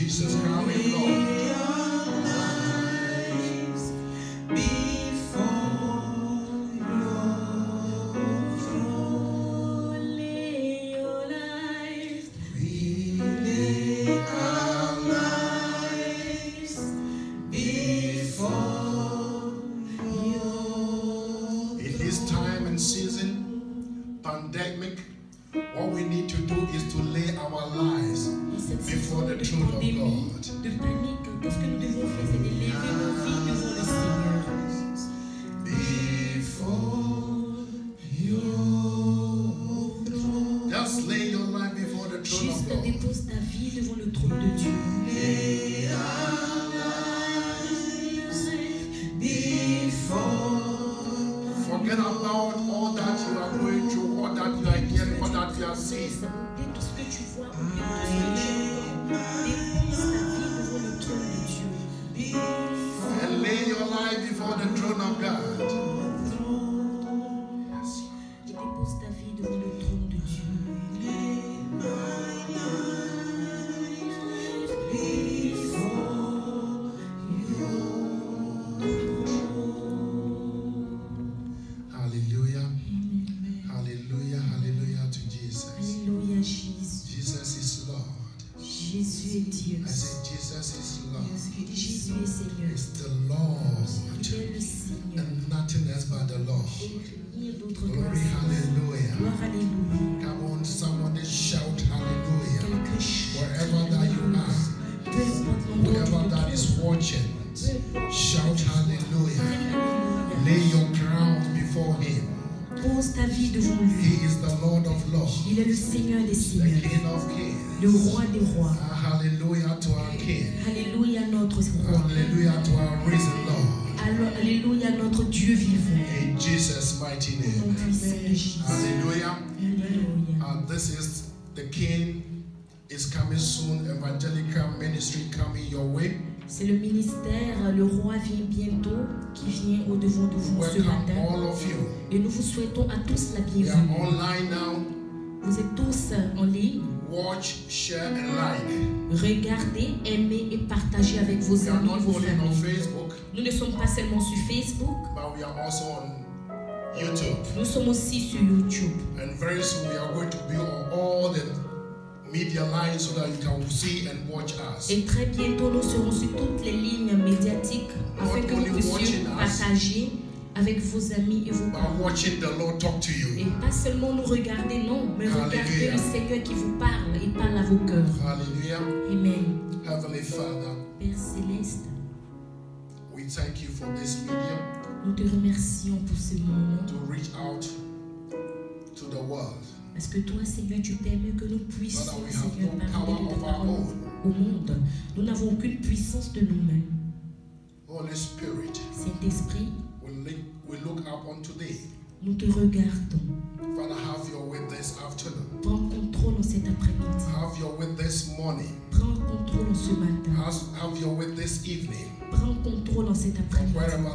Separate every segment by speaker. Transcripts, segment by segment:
Speaker 1: Jesus. Come, Lord.
Speaker 2: Le roi des rois.
Speaker 1: Hallelujah to our King.
Speaker 2: Alléluia notre roi.
Speaker 1: Hallelujah to our risen Lord.
Speaker 2: Alléluia notre Dieu vivant.
Speaker 1: In Jesus' mighty name. Hallelujah.
Speaker 2: Alléluia.
Speaker 1: This is the King is coming soon. Evangelical ministry coming your way.
Speaker 2: C'est le ministère, le roi vient bientôt, qui vient au devant de vous ce matin.
Speaker 1: All of you.
Speaker 2: Et nous vous souhaitons à tous la
Speaker 1: We are
Speaker 2: bienvenue.
Speaker 1: online now.
Speaker 2: Vous êtes tous en ligne.
Speaker 1: Watch, share and like.
Speaker 2: Regardez, aimez et partagez avec vos
Speaker 1: We are
Speaker 2: amis
Speaker 1: not
Speaker 2: et vos
Speaker 1: only on
Speaker 2: familles.
Speaker 1: Facebook,
Speaker 2: Nous ne sommes pas seulement sur Facebook,
Speaker 1: but we are also on YouTube.
Speaker 2: nous sommes aussi sur YouTube.
Speaker 1: And very soon we are going to be on all the media lines so that you can see and watch us.
Speaker 2: Et très bientôt, nous serons sur toutes les lignes médiatiques afin que vous puissiez partager avec vos amis et vos parents.
Speaker 1: Watching the Lord talk to you.
Speaker 2: Et pas seulement nous regarder, non, mais regardez
Speaker 1: Hallelujah.
Speaker 2: le Seigneur qui vous parle et parle à vos cœurs.
Speaker 1: Hallelujah.
Speaker 2: Amen.
Speaker 1: Heavenly Father,
Speaker 2: Père Céleste,
Speaker 1: we thank you for this medium
Speaker 2: nous te remercions pour ce moment.
Speaker 1: to reach out to the world.
Speaker 2: Parce que toi, Seigneur, tu permets que nous puissions,
Speaker 1: Father, we
Speaker 2: Seigneur,
Speaker 1: have no
Speaker 2: parler
Speaker 1: power
Speaker 2: de
Speaker 1: of
Speaker 2: ta
Speaker 1: our
Speaker 2: parole
Speaker 1: own.
Speaker 2: au monde. Nous n'avons aucune puissance de nous-mêmes.
Speaker 1: Holy Spirit,
Speaker 2: Saint-Esprit,
Speaker 1: we look up unto thee.
Speaker 2: nous te regardons.
Speaker 1: Father, have your way this afternoon.
Speaker 2: Prends contrôle en cet après-midi.
Speaker 1: Have your way this morning.
Speaker 2: Prends contrôle en ce matin.
Speaker 1: Have your way this evening.
Speaker 2: Prends contrôle en cet après-midi.
Speaker 1: Wherever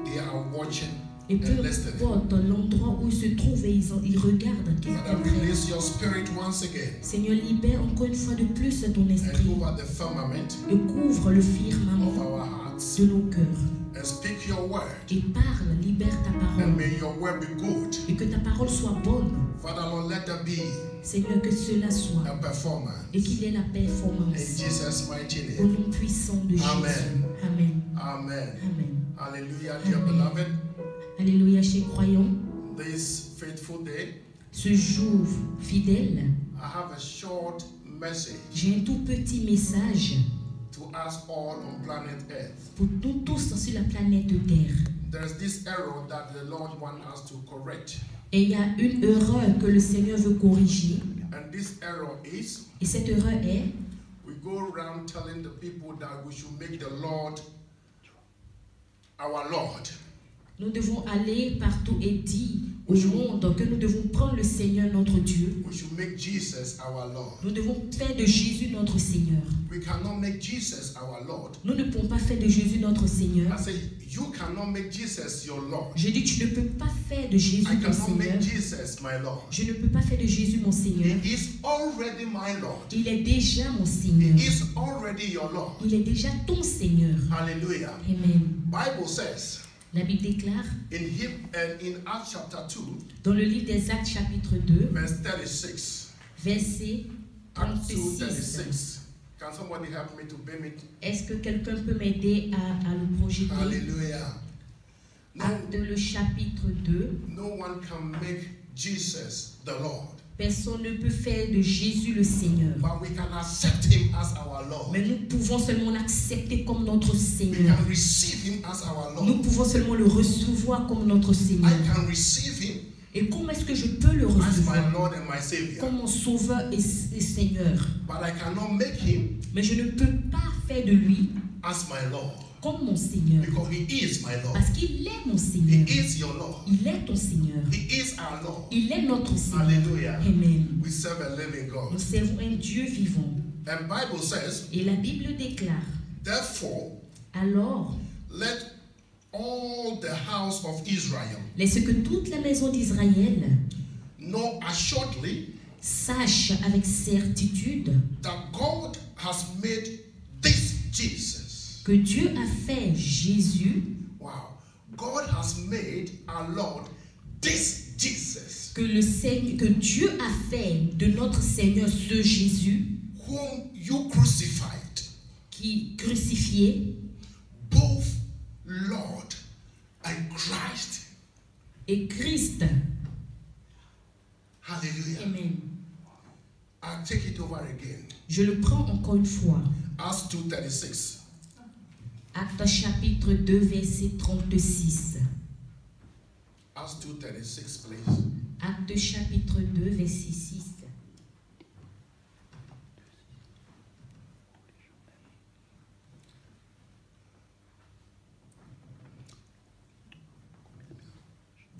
Speaker 1: they are watching
Speaker 2: Et peu
Speaker 1: and listening.
Speaker 2: importe l'endroit où ils se trouvent et ils regardent, qu'ils
Speaker 1: Father, release your spirit once again
Speaker 2: Seigneur, libère encore une fois de plus ton
Speaker 1: and
Speaker 2: esprit
Speaker 1: over the firmament
Speaker 2: et couvre le
Speaker 1: of
Speaker 2: firmament
Speaker 1: our hearts
Speaker 2: de nos cœurs.
Speaker 1: and speak your word.
Speaker 2: Et parle, libère ta
Speaker 1: And
Speaker 2: parole.
Speaker 1: may your word be good.
Speaker 2: Et que ta parole soit bonne.
Speaker 1: Father, Lord, let there be
Speaker 2: Seigneur, que cela soit.
Speaker 1: a performance.
Speaker 2: Et qu'il ait la
Speaker 1: In
Speaker 2: performance.
Speaker 1: Jesus' mighty
Speaker 2: Au
Speaker 1: name.
Speaker 2: nom puissant de Jésus.
Speaker 1: Amen.
Speaker 2: Amen.
Speaker 1: Amen.
Speaker 2: Amen.
Speaker 1: Hallelujah, dear
Speaker 2: Amen.
Speaker 1: beloved.
Speaker 2: Alléluia, chers croyants.
Speaker 1: This faithful day,
Speaker 2: Ce jour fidèle,
Speaker 1: I have a short message
Speaker 2: j'ai un tout petit message
Speaker 1: to us all on planet Earth.
Speaker 2: pour nous tous sur la planète Terre.
Speaker 1: There's this error that the Lord wants us to correct.
Speaker 2: Et il y a une erreur que le Seigneur veut corriger.
Speaker 1: And this error is
Speaker 2: Et cette erreur est,
Speaker 1: we go around telling the people that we should make the Lord our Lord.
Speaker 2: nous devons aller partout et dire au monde que nous devons prendre le Seigneur notre Dieu.
Speaker 1: We should make Jesus our Lord.
Speaker 2: Nous devons faire de Jésus notre Seigneur.
Speaker 1: We cannot make Jesus our Lord.
Speaker 2: Nous ne pouvons pas faire de Jésus notre Seigneur.
Speaker 1: I say, you cannot make Jesus your Lord.
Speaker 2: Je dis, tu ne peux pas faire de Jésus
Speaker 1: I
Speaker 2: ton
Speaker 1: cannot
Speaker 2: Seigneur.
Speaker 1: make Jesus my Lord.
Speaker 2: Je ne peux pas faire de Jésus mon Seigneur.
Speaker 1: He is already my Lord.
Speaker 2: Il est déjà mon Seigneur.
Speaker 1: He is already your Lord.
Speaker 2: Il est déjà ton Seigneur.
Speaker 1: Hallelujah.
Speaker 2: Amen.
Speaker 1: Bible says
Speaker 2: La Bible déclare
Speaker 1: in Acts chapter 2,
Speaker 2: dans le livre des Actes chapitre 2,
Speaker 1: verse 36.
Speaker 2: verset
Speaker 1: Acts 2,
Speaker 2: 36.
Speaker 1: 36. Can somebody help me to beam it?
Speaker 2: Est-ce que quelqu'un peut m'aider à le projeter?
Speaker 1: Hallelujah.
Speaker 2: Acte le chapitre 2.
Speaker 1: No one can make Jesus the Lord.
Speaker 2: Personne ne peut faire de Jésus le Seigneur.
Speaker 1: But we can accept him as our Lord.
Speaker 2: Mais nous pouvons seulement l'accepter comme notre
Speaker 1: We
Speaker 2: Seigneur.
Speaker 1: can receive him as our Lord.
Speaker 2: Nous pouvons seulement le recevoir comme notre Seigneur.
Speaker 1: I can receive him
Speaker 2: Et comment est-ce que je peux le
Speaker 1: as my
Speaker 2: recevoir?
Speaker 1: Lord and my Savior.
Speaker 2: Comme mon Sauveur et Seigneur.
Speaker 1: But I cannot make him
Speaker 2: Mais je ne peux pas faire de lui
Speaker 1: as my Lord.
Speaker 2: comme mon Seigneur.
Speaker 1: Because he is my Lord.
Speaker 2: Parce qu'il est mon
Speaker 1: He
Speaker 2: Seigneur.
Speaker 1: is your Lord.
Speaker 2: Il est ton Seigneur.
Speaker 1: He is our Lord.
Speaker 2: Il est notre Seigneur.
Speaker 1: Hallelujah.
Speaker 2: Amen.
Speaker 1: We serve a living God.
Speaker 2: Nous servons un Dieu vivant.
Speaker 1: And Bible says,
Speaker 2: Et la Bible déclare,
Speaker 1: therefore,
Speaker 2: alors,
Speaker 1: let all the house of Israel
Speaker 2: laisse que toute la maison d'Israël
Speaker 1: know assuredly
Speaker 2: sache avec certitude
Speaker 1: that God has made this Jesus.
Speaker 2: que Dieu a fait Jésus,
Speaker 1: Wow. God has made our Lord this Jesus,
Speaker 2: que Dieu a fait de notre Seigneur ce Jésus
Speaker 1: whom you crucified,
Speaker 2: qui crucifié
Speaker 1: both Lord and Christ.
Speaker 2: et Christ.
Speaker 1: Hallelujah.
Speaker 2: Amen.
Speaker 1: I'll take it over again.
Speaker 2: Je le prends encore une fois.
Speaker 1: Acts 2:36.
Speaker 2: Acte chapitre 2, verset 36.
Speaker 1: Acts 2:36, please.
Speaker 2: Acte chapitre 2, verset 6.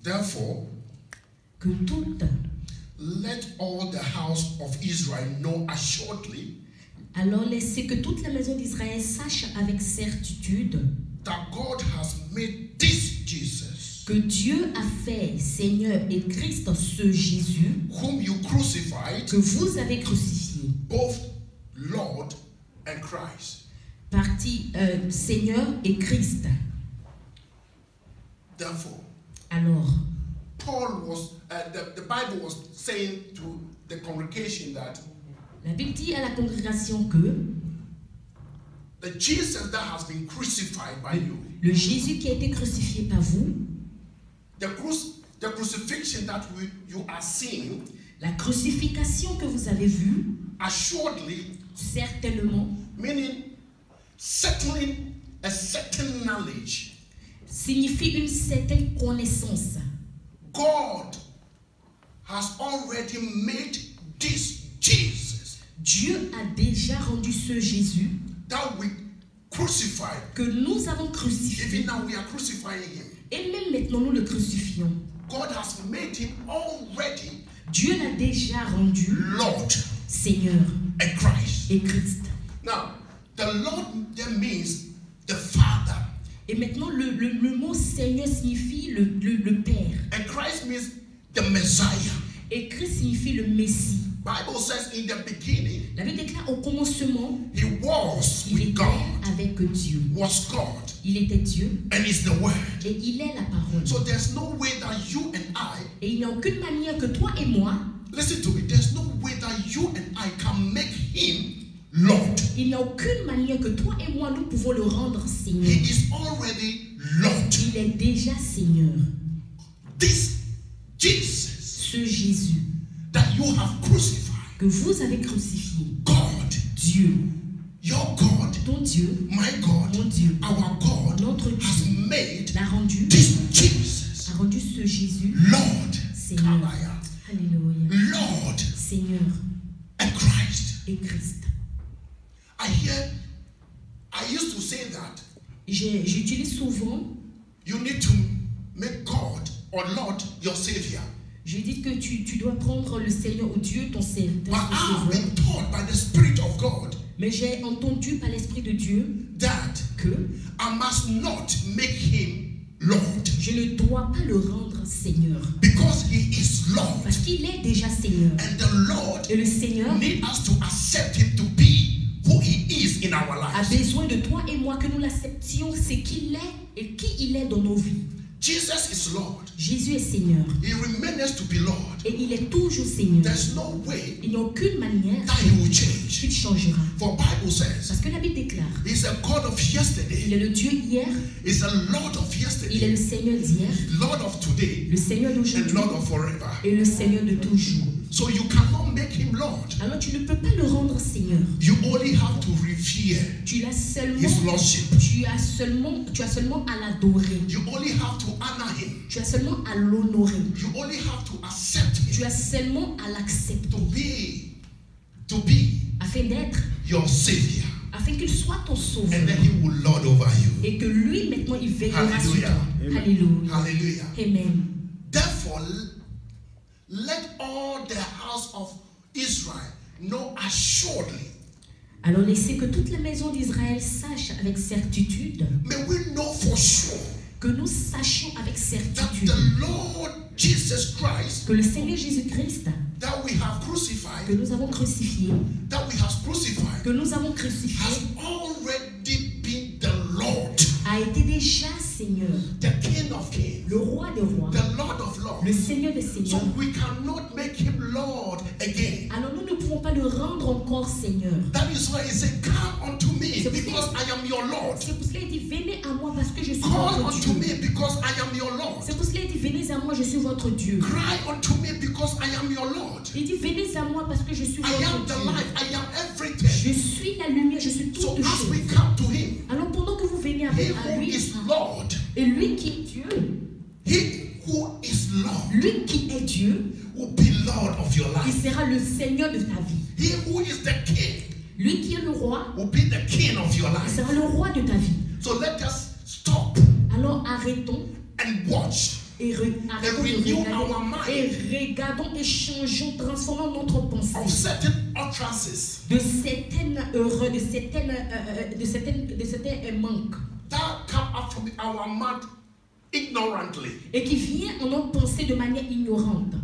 Speaker 1: Therefore,
Speaker 2: Que toute,
Speaker 1: let all the house of Israel know assuredly
Speaker 2: alors laissez que toute la maison d'Israël sache avec certitude
Speaker 1: that God has made this Jesus,
Speaker 2: que Dieu a fait Seigneur et Christ ce Jésus
Speaker 1: whom you crucified,
Speaker 2: que vous avez crucifié.
Speaker 1: both Lord and Christ.
Speaker 2: Partie Seigneur et Christ.
Speaker 1: Therefore,
Speaker 2: Alors,
Speaker 1: Paul was, the Bible was saying to the congregation that
Speaker 2: la Bible dit à la congrégation que
Speaker 1: the Jesus that has been crucified by you,
Speaker 2: le Jésus qui a été crucifié par vous,
Speaker 1: the crucifixion that you are seeing,
Speaker 2: la crucifixion que vous avez vue,
Speaker 1: assuredly,
Speaker 2: certainement,
Speaker 1: meaning settling a certain knowledge.
Speaker 2: signifie une certaine connaissance.
Speaker 1: God has already made this Jesus
Speaker 2: Dieu a déjà rendu ce Jésus
Speaker 1: that we crucified.
Speaker 2: que nous avons crucifié.
Speaker 1: Even now we are crucifying him.
Speaker 2: Et même maintenant nous le crucifions.
Speaker 1: God has made him already
Speaker 2: Dieu l'a déjà rendu
Speaker 1: Lord
Speaker 2: Seigneur
Speaker 1: and Christ.
Speaker 2: et Christ.
Speaker 1: Now, the Lord there means the Father,
Speaker 2: Et maintenant le mot Seigneur signifie le Père.
Speaker 1: and Christ means the Messiah.
Speaker 2: Et Christ signifie le Messie.
Speaker 1: Bible says in the beginning,
Speaker 2: La Bible déclare au commencement,
Speaker 1: he was
Speaker 2: il
Speaker 1: with
Speaker 2: était
Speaker 1: God,
Speaker 2: avec Dieu.
Speaker 1: was God,
Speaker 2: Il était Dieu
Speaker 1: and is the Word.
Speaker 2: et il est la parole.
Speaker 1: So there's no way that you and I,
Speaker 2: Et il n'y a aucune manière que toi et moi,
Speaker 1: listen to me, there's no way that you and I can make him Lord.
Speaker 2: il n'y a aucune manière que toi et moi nous pouvons le rendre Seigneur.
Speaker 1: He is already Lord.
Speaker 2: Il est déjà Seigneur.
Speaker 1: This Jesus
Speaker 2: Ce Jésus
Speaker 1: that you have crucified,
Speaker 2: que vous avez crucifié,
Speaker 1: God,
Speaker 2: Dieu,
Speaker 1: your God,
Speaker 2: ton Dieu,
Speaker 1: my God,
Speaker 2: mon Dieu,
Speaker 1: our God
Speaker 2: notre
Speaker 1: has
Speaker 2: Dieu,
Speaker 1: made
Speaker 2: l'a rendu,
Speaker 1: this Jesus
Speaker 2: a rendu ce Jésus
Speaker 1: Lord,
Speaker 2: Seigneur. Alléluia.
Speaker 1: Lord
Speaker 2: Seigneur
Speaker 1: and Christ.
Speaker 2: et Christ.
Speaker 1: I used to say that
Speaker 2: J'utilise souvent,
Speaker 1: you need to make God or Lord, your Savior.
Speaker 2: Je dis que tu dois prendre le Seigneur ou Dieu ton Sauveur.
Speaker 1: But I have been taught by the Spirit of God
Speaker 2: Mais j'ai entendu par l'Esprit de Dieu
Speaker 1: that
Speaker 2: que
Speaker 1: I must not make him Lord.
Speaker 2: Je ne dois pas le rendre Seigneur.
Speaker 1: Because he is Lord.
Speaker 2: Parce qu'il est déjà Seigneur.
Speaker 1: And the Lord
Speaker 2: Et le Seigneur
Speaker 1: need us to accept him to be who he is in our
Speaker 2: a
Speaker 1: lives.
Speaker 2: besoin de toi et moi que nous l'acceptions, c'est qu'il est et qui il est dans nos vies.
Speaker 1: Jesus is Lord.
Speaker 2: Jésus est Seigneur.
Speaker 1: He remains to be Lord.
Speaker 2: Et il est toujours Seigneur.
Speaker 1: There's no way
Speaker 2: Il n'y a aucune manière
Speaker 1: that he will change.
Speaker 2: qu'il changera.
Speaker 1: For Bible says
Speaker 2: Parce que la Bible déclare,
Speaker 1: he's a God of
Speaker 2: il
Speaker 1: yesterday.
Speaker 2: est le Dieu hier,
Speaker 1: He's a Lord of
Speaker 2: il est
Speaker 1: yesterday.
Speaker 2: le Seigneur d'hier,
Speaker 1: Lord of today.
Speaker 2: le Seigneur
Speaker 1: And
Speaker 2: d'aujourd'hui
Speaker 1: Lord of forever.
Speaker 2: et le Seigneur de toujours.
Speaker 1: So you cannot make him Lord.
Speaker 2: Alors tu ne peux pas le rendre Seigneur.
Speaker 1: You only have to revere
Speaker 2: Tu as seulement,
Speaker 1: his lordship.
Speaker 2: tu as seulement à l'adorer.
Speaker 1: You only have to honor him.
Speaker 2: Tu as seulement à l'honorer.
Speaker 1: You only have to accept
Speaker 2: Tu
Speaker 1: him
Speaker 2: as seulement à l'accepter
Speaker 1: to be
Speaker 2: afin d'être,
Speaker 1: your savior.
Speaker 2: afin qu'il soit ton sauveur.
Speaker 1: And then he will lord over you.
Speaker 2: Et que lui maintenant il veillera sur
Speaker 1: Hallelujah.
Speaker 2: toi. Alléluia.
Speaker 1: Hallelujah.
Speaker 2: Amen.
Speaker 1: Therefore, let all the house of Israel know assuredly.
Speaker 2: Alors laissez que toute la maison d'Israël sache avec certitude,
Speaker 1: May we know for sure
Speaker 2: que nous sachions avec
Speaker 1: that
Speaker 2: certitude
Speaker 1: the Lord Jesus Christ
Speaker 2: que le Seigneur Jésus-Christ
Speaker 1: that we have
Speaker 2: que
Speaker 1: crucified,
Speaker 2: nous avons crucifié,
Speaker 1: has already been the Lord,
Speaker 2: a été déjà Seigneur,
Speaker 1: the King of Kings,
Speaker 2: le roi des rois,
Speaker 1: the Lord of
Speaker 2: le
Speaker 1: Lords.
Speaker 2: Seigneur des
Speaker 1: So
Speaker 2: seigneurs.
Speaker 1: we cannot make him Lord again.
Speaker 2: Alors nous ne pouvons pas le rendre encore Seigneur.
Speaker 1: That is why he said, come unto me because I am your Lord.
Speaker 2: C'est pour cela qu'il dit, venez à moi parce que je suis
Speaker 1: Call
Speaker 2: votre
Speaker 1: unto
Speaker 2: Dieu.
Speaker 1: me because I am your Lord.
Speaker 2: C'est pour cela qu'il dit, venez à moi, je suis votre Dieu.
Speaker 1: Cry unto me because I am your Lord.
Speaker 2: Il dit, venez à moi parce que je suis
Speaker 1: I am
Speaker 2: votre
Speaker 1: the
Speaker 2: Dieu.
Speaker 1: light. I am everything.
Speaker 2: Je suis la lumière, je suis
Speaker 1: So
Speaker 2: toute
Speaker 1: as
Speaker 2: chose.
Speaker 1: we come to him,
Speaker 2: Alors pendant que vous venez
Speaker 1: he
Speaker 2: avec
Speaker 1: who
Speaker 2: lui,
Speaker 1: is Lord,
Speaker 2: et lui qui est Dieu,
Speaker 1: he who is Lord
Speaker 2: lui qui est Dieu,
Speaker 1: will be Lord of your
Speaker 2: il
Speaker 1: life.
Speaker 2: sera le Seigneur de ta vie.
Speaker 1: He who is the King
Speaker 2: Lui qui est le roi,
Speaker 1: will be the King of your
Speaker 2: il
Speaker 1: life.
Speaker 2: sera le roi de ta vie.
Speaker 1: So let us stop
Speaker 2: Alors arrêtons
Speaker 1: and watch
Speaker 2: et arrêtons de
Speaker 1: renew
Speaker 2: regarder
Speaker 1: our mind.
Speaker 2: et regardons et changeons, transformons notre pensée
Speaker 1: of certain utterances
Speaker 2: de certaines erreurs, de certains manques
Speaker 1: that come up from our mouth ignorantly.
Speaker 2: et qui vient en notre pensée de manière ignorante.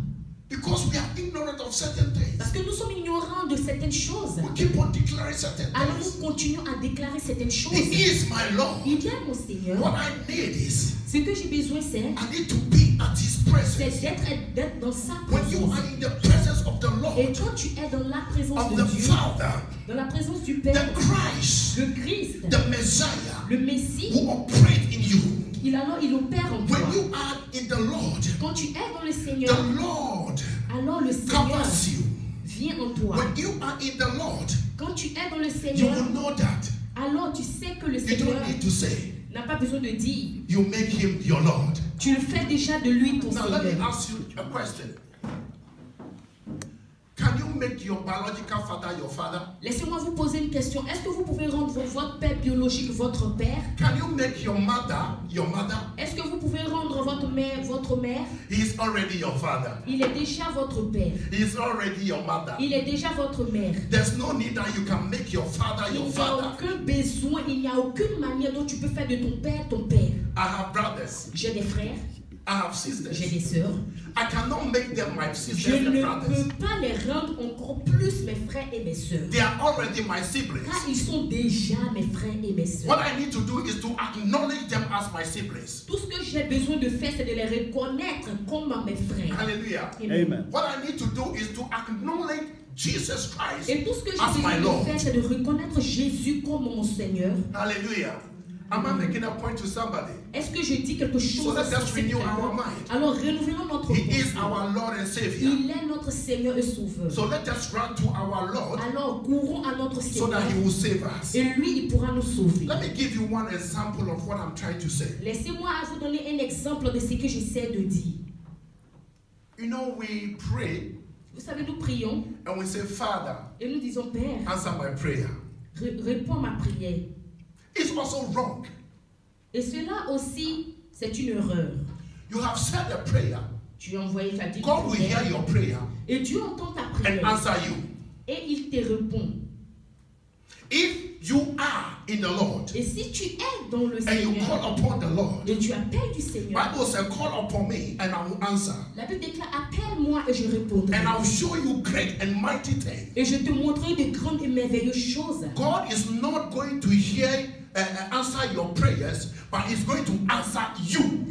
Speaker 1: Because we are ignorant of certain things.
Speaker 2: Parce que nous sommes ignorants de certaines choses.
Speaker 1: We keep on declaring certain
Speaker 2: Alors
Speaker 1: things.
Speaker 2: nous continuons à déclarer certaines choses.
Speaker 1: He is my Lord.
Speaker 2: Il y a mon Seigneur.
Speaker 1: What I need is
Speaker 2: Ce que j'ai besoin, c'est
Speaker 1: I need to be at his presence.
Speaker 2: d'être dans sa
Speaker 1: When you
Speaker 2: présence.
Speaker 1: are in the presence of the
Speaker 2: Et
Speaker 1: Lord,
Speaker 2: quand tu es dans la présence
Speaker 1: of
Speaker 2: de
Speaker 1: the
Speaker 2: Dieu,
Speaker 1: Father,
Speaker 2: dans la présence du
Speaker 1: the
Speaker 2: Père,
Speaker 1: Christ,
Speaker 2: le Christ,
Speaker 1: the Messiah
Speaker 2: le Messie,
Speaker 1: who operate in you.
Speaker 2: il opère en toi.
Speaker 1: When you are in the Lord,
Speaker 2: Quand tu es dans le Seigneur,
Speaker 1: the Lord
Speaker 2: alors le Seigneur
Speaker 1: covers you.
Speaker 2: vient en toi.
Speaker 1: When you are in the Lord,
Speaker 2: Quand tu es dans le
Speaker 1: you
Speaker 2: Seigneur,
Speaker 1: will know that.
Speaker 2: alors tu sais que le
Speaker 1: You
Speaker 2: Seigneur
Speaker 1: don't need to say.
Speaker 2: n'a pas besoin de dire.
Speaker 1: You make him your Lord.
Speaker 2: Tu le fais déjà de lui ton
Speaker 1: Now let me
Speaker 2: Seigneur.
Speaker 1: ask you a question. Can you make your biological father your father?
Speaker 2: Laissez-moi vous poser une question. Est-ce que vous pouvez rendre votre père biologique votre père?
Speaker 1: Can you make your mother your mother?
Speaker 2: Est-ce que vous pouvez rendre votre mère votre mère?
Speaker 1: He is already your father.
Speaker 2: Il est déjà votre père.
Speaker 1: He is already your mother.
Speaker 2: Il est déjà votre mère.
Speaker 1: There's no need that you can make your father
Speaker 2: Il
Speaker 1: your
Speaker 2: n'y a
Speaker 1: father.
Speaker 2: aucun besoin, il n'y a aucune manière dont tu peux faire de ton père ton père.
Speaker 1: I have brothers.
Speaker 2: J'ai des frères,
Speaker 1: I have sisters.
Speaker 2: j'ai des sœurs.
Speaker 1: I cannot make them my
Speaker 2: Je
Speaker 1: sisters
Speaker 2: ne
Speaker 1: and brothers.
Speaker 2: peux pas les rendre encore plus mes frères et mes sœurs.
Speaker 1: They are already my siblings.
Speaker 2: Car ils sont déjà mes frères et mes sœurs.
Speaker 1: What I need to do is to acknowledge them as my siblings.
Speaker 2: Tout ce que j'ai besoin de faire, c'est de les reconnaître comme mes frères.
Speaker 1: Hallelujah.
Speaker 2: Amen.
Speaker 1: What I need to do is to acknowledge Jesus Christ
Speaker 2: Et tout ce que j'ai
Speaker 1: as
Speaker 2: besoin
Speaker 1: my
Speaker 2: de
Speaker 1: Lord.
Speaker 2: faire, c'est de reconnaître Jésus comme mon Seigneur.
Speaker 1: Hallelujah. Am I making a point to somebody?
Speaker 2: Est-ce que je dis quelque chose?
Speaker 1: So let us
Speaker 2: sur cette
Speaker 1: renew
Speaker 2: terre?
Speaker 1: our mind.
Speaker 2: Alors renouvelons notre
Speaker 1: He is
Speaker 2: pensée.
Speaker 1: our Lord and Savior.
Speaker 2: Il est notre Seigneur et Sauveur.
Speaker 1: So let us run to our Lord
Speaker 2: Alors courons à notre
Speaker 1: so
Speaker 2: Seigneur.
Speaker 1: that He will save us.
Speaker 2: Et lui, il pourra nous sauver.
Speaker 1: Let me give you one example of what I'm trying to say.
Speaker 2: Laissez-moi vous donner un exemple de ce que j'essaie de dire.
Speaker 1: You know, we pray
Speaker 2: Vous savez, nous prions
Speaker 1: and we say, Father,
Speaker 2: et nous disons, Père,
Speaker 1: answer my prayer.
Speaker 2: réponds à ma prière.
Speaker 1: It's also wrong
Speaker 2: Et cela aussi, c'est une erreur.
Speaker 1: You have said a prayer.
Speaker 2: Tu as envoyé ta dit
Speaker 1: God will hear your prayer
Speaker 2: et Dieu entend ta
Speaker 1: and
Speaker 2: prière
Speaker 1: answer you.
Speaker 2: et il te répond.
Speaker 1: If you are in the Lord
Speaker 2: Et si tu es dans le
Speaker 1: and you
Speaker 2: Seigneur
Speaker 1: call upon the Lord,
Speaker 2: et tu appelles du Seigneur,
Speaker 1: Bible says, call upon me and I will answer.
Speaker 2: la Bible déclare appelle-moi et je répondrai.
Speaker 1: And I will show you great and mighty things.
Speaker 2: Et je te montrerai de grandes et merveilleuses choses.
Speaker 1: God is not going to hear answer your prayers, but He's going to answer you.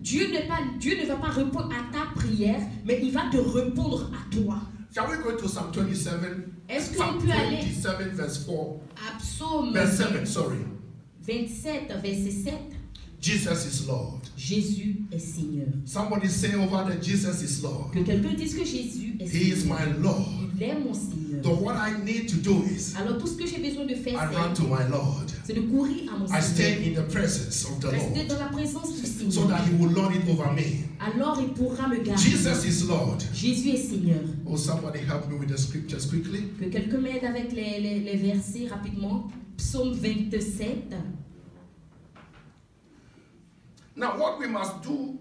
Speaker 2: Dieu ne va pas répondre à ta prière, mais il va te répondre à toi.
Speaker 1: Shall we go to Psalm 27?
Speaker 2: Est-ce
Speaker 1: Psalm
Speaker 2: qu'on peut aller
Speaker 1: 27 verse 4.
Speaker 2: à Psaume
Speaker 1: Verse 7, sorry.
Speaker 2: 27, verset 7?
Speaker 1: Jesus is Lord.
Speaker 2: Jésus est Seigneur.
Speaker 1: Somebody say over that Jesus is Lord.
Speaker 2: Que quelqu'un dise que Jésus est
Speaker 1: He is
Speaker 2: Seigneur.
Speaker 1: my Lord.
Speaker 2: Il est mon Seigneur.
Speaker 1: So what I need to do is
Speaker 2: Alors tout ce que j'ai besoin de faire,
Speaker 1: I run to my Lord.
Speaker 2: c'est de courir à mon
Speaker 1: I stay
Speaker 2: Seigneur.
Speaker 1: in the presence of the
Speaker 2: Rester
Speaker 1: Lord
Speaker 2: dans la présence du
Speaker 1: so
Speaker 2: Seigneur.
Speaker 1: that He will lord it over me.
Speaker 2: Alors il pourra me garder.
Speaker 1: Jesus is Lord.
Speaker 2: Jésus est Seigneur.
Speaker 1: Oh, somebody help me with the scriptures quickly.
Speaker 2: Que quelqu'un m'aide avec les versets rapidement. Psaume 27.
Speaker 1: Now, what we must do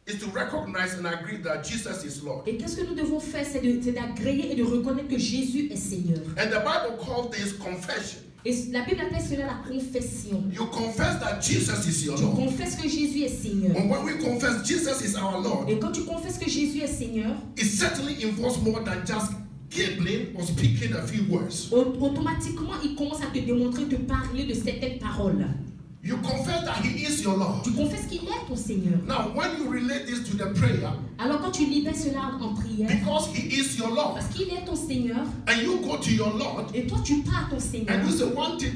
Speaker 1: is to recognize and agree that Jesus is Lord.
Speaker 2: Et qu'est-ce que nous devons faire? C'est d'agréer et de reconnaître que Jésus est Seigneur.
Speaker 1: And the Bible calls this confession.
Speaker 2: Et la Bible appelle cela la confession.
Speaker 1: You confess that Jesus is your
Speaker 2: Tu
Speaker 1: Lord.
Speaker 2: confesses que Jésus est Seigneur.
Speaker 1: And when we confess Jesus is our Lord,
Speaker 2: Et quand tu confesses que Jésus est Seigneur,
Speaker 1: it certainly involves more than just giggling or speaking a few words.
Speaker 2: automatiquement, il commence à te démontrer, te parler de certaines paroles.
Speaker 1: You confess that He is your Lord.
Speaker 2: Tu confesses qu'il est ton Seigneur.
Speaker 1: Now, when you relate this to the prayer,
Speaker 2: Alors quand tu libères cela en prière,
Speaker 1: because He is your Lord,
Speaker 2: parce qu'il est ton Seigneur,
Speaker 1: and you go to your Lord,
Speaker 2: et toi tu pars à ton Seigneur,
Speaker 1: and you say, one thing,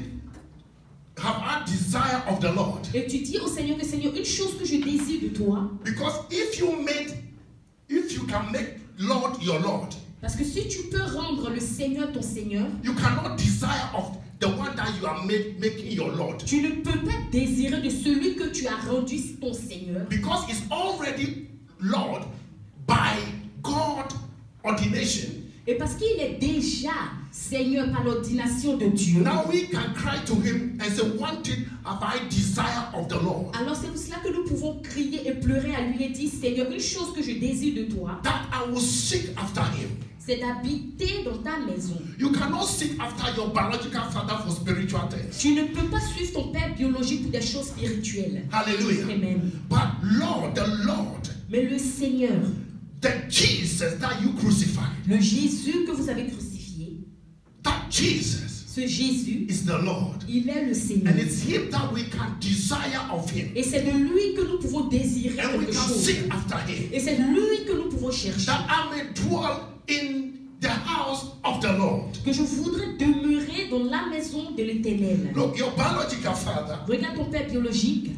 Speaker 1: have I desire of the Lord.
Speaker 2: et tu dis au Seigneur que Seigneur, une chose que je désire de toi,
Speaker 1: Because if you can make Lord your Lord,
Speaker 2: parce que si tu peux rendre le Seigneur ton Seigneur,
Speaker 1: you cannot desire of the one that you are making your Lord.
Speaker 2: tu ne peux pas désirer de celui que tu as rendu ton Seigneur,
Speaker 1: Because it's already Lord by God ordination.
Speaker 2: et parce qu'il est déjà Seigneur par l'ordination de Dieu.
Speaker 1: Now we can cry to Him and say, one thing have I desire of the Lord,
Speaker 2: Alors c'est pour cela que nous pouvons crier et pleurer à lui et dire, Seigneur, une chose que je désire de toi,
Speaker 1: that I will seek after Him.
Speaker 2: c'est d'habiter dans ta maison.
Speaker 1: You cannot seek after your biological father for spiritual things.
Speaker 2: Tu ne peux pas suivre ton père biologique pour des choses spirituelles.
Speaker 1: Hallelujah.
Speaker 2: Amen.
Speaker 1: But Lord, the Lord,
Speaker 2: Mais le Seigneur,
Speaker 1: the Jesus that you crucified,
Speaker 2: le Jésus que vous avez crucifié,
Speaker 1: that Jesus
Speaker 2: ce Jésus,
Speaker 1: is the Lord.
Speaker 2: il est le Seigneur.
Speaker 1: And it's Him that we can desire of Him.
Speaker 2: Et c'est de lui que nous pouvons désirer
Speaker 1: And we
Speaker 2: quelque
Speaker 1: can
Speaker 2: chose.
Speaker 1: seek after Him.
Speaker 2: Et c'est de lui que nous pouvons chercher.
Speaker 1: That I may dwell in the house of the Lord.
Speaker 2: Que je voudrais demeurer dans la maison de l'Éternel.
Speaker 1: Look, your biological father
Speaker 2: Regarde ton père biologique.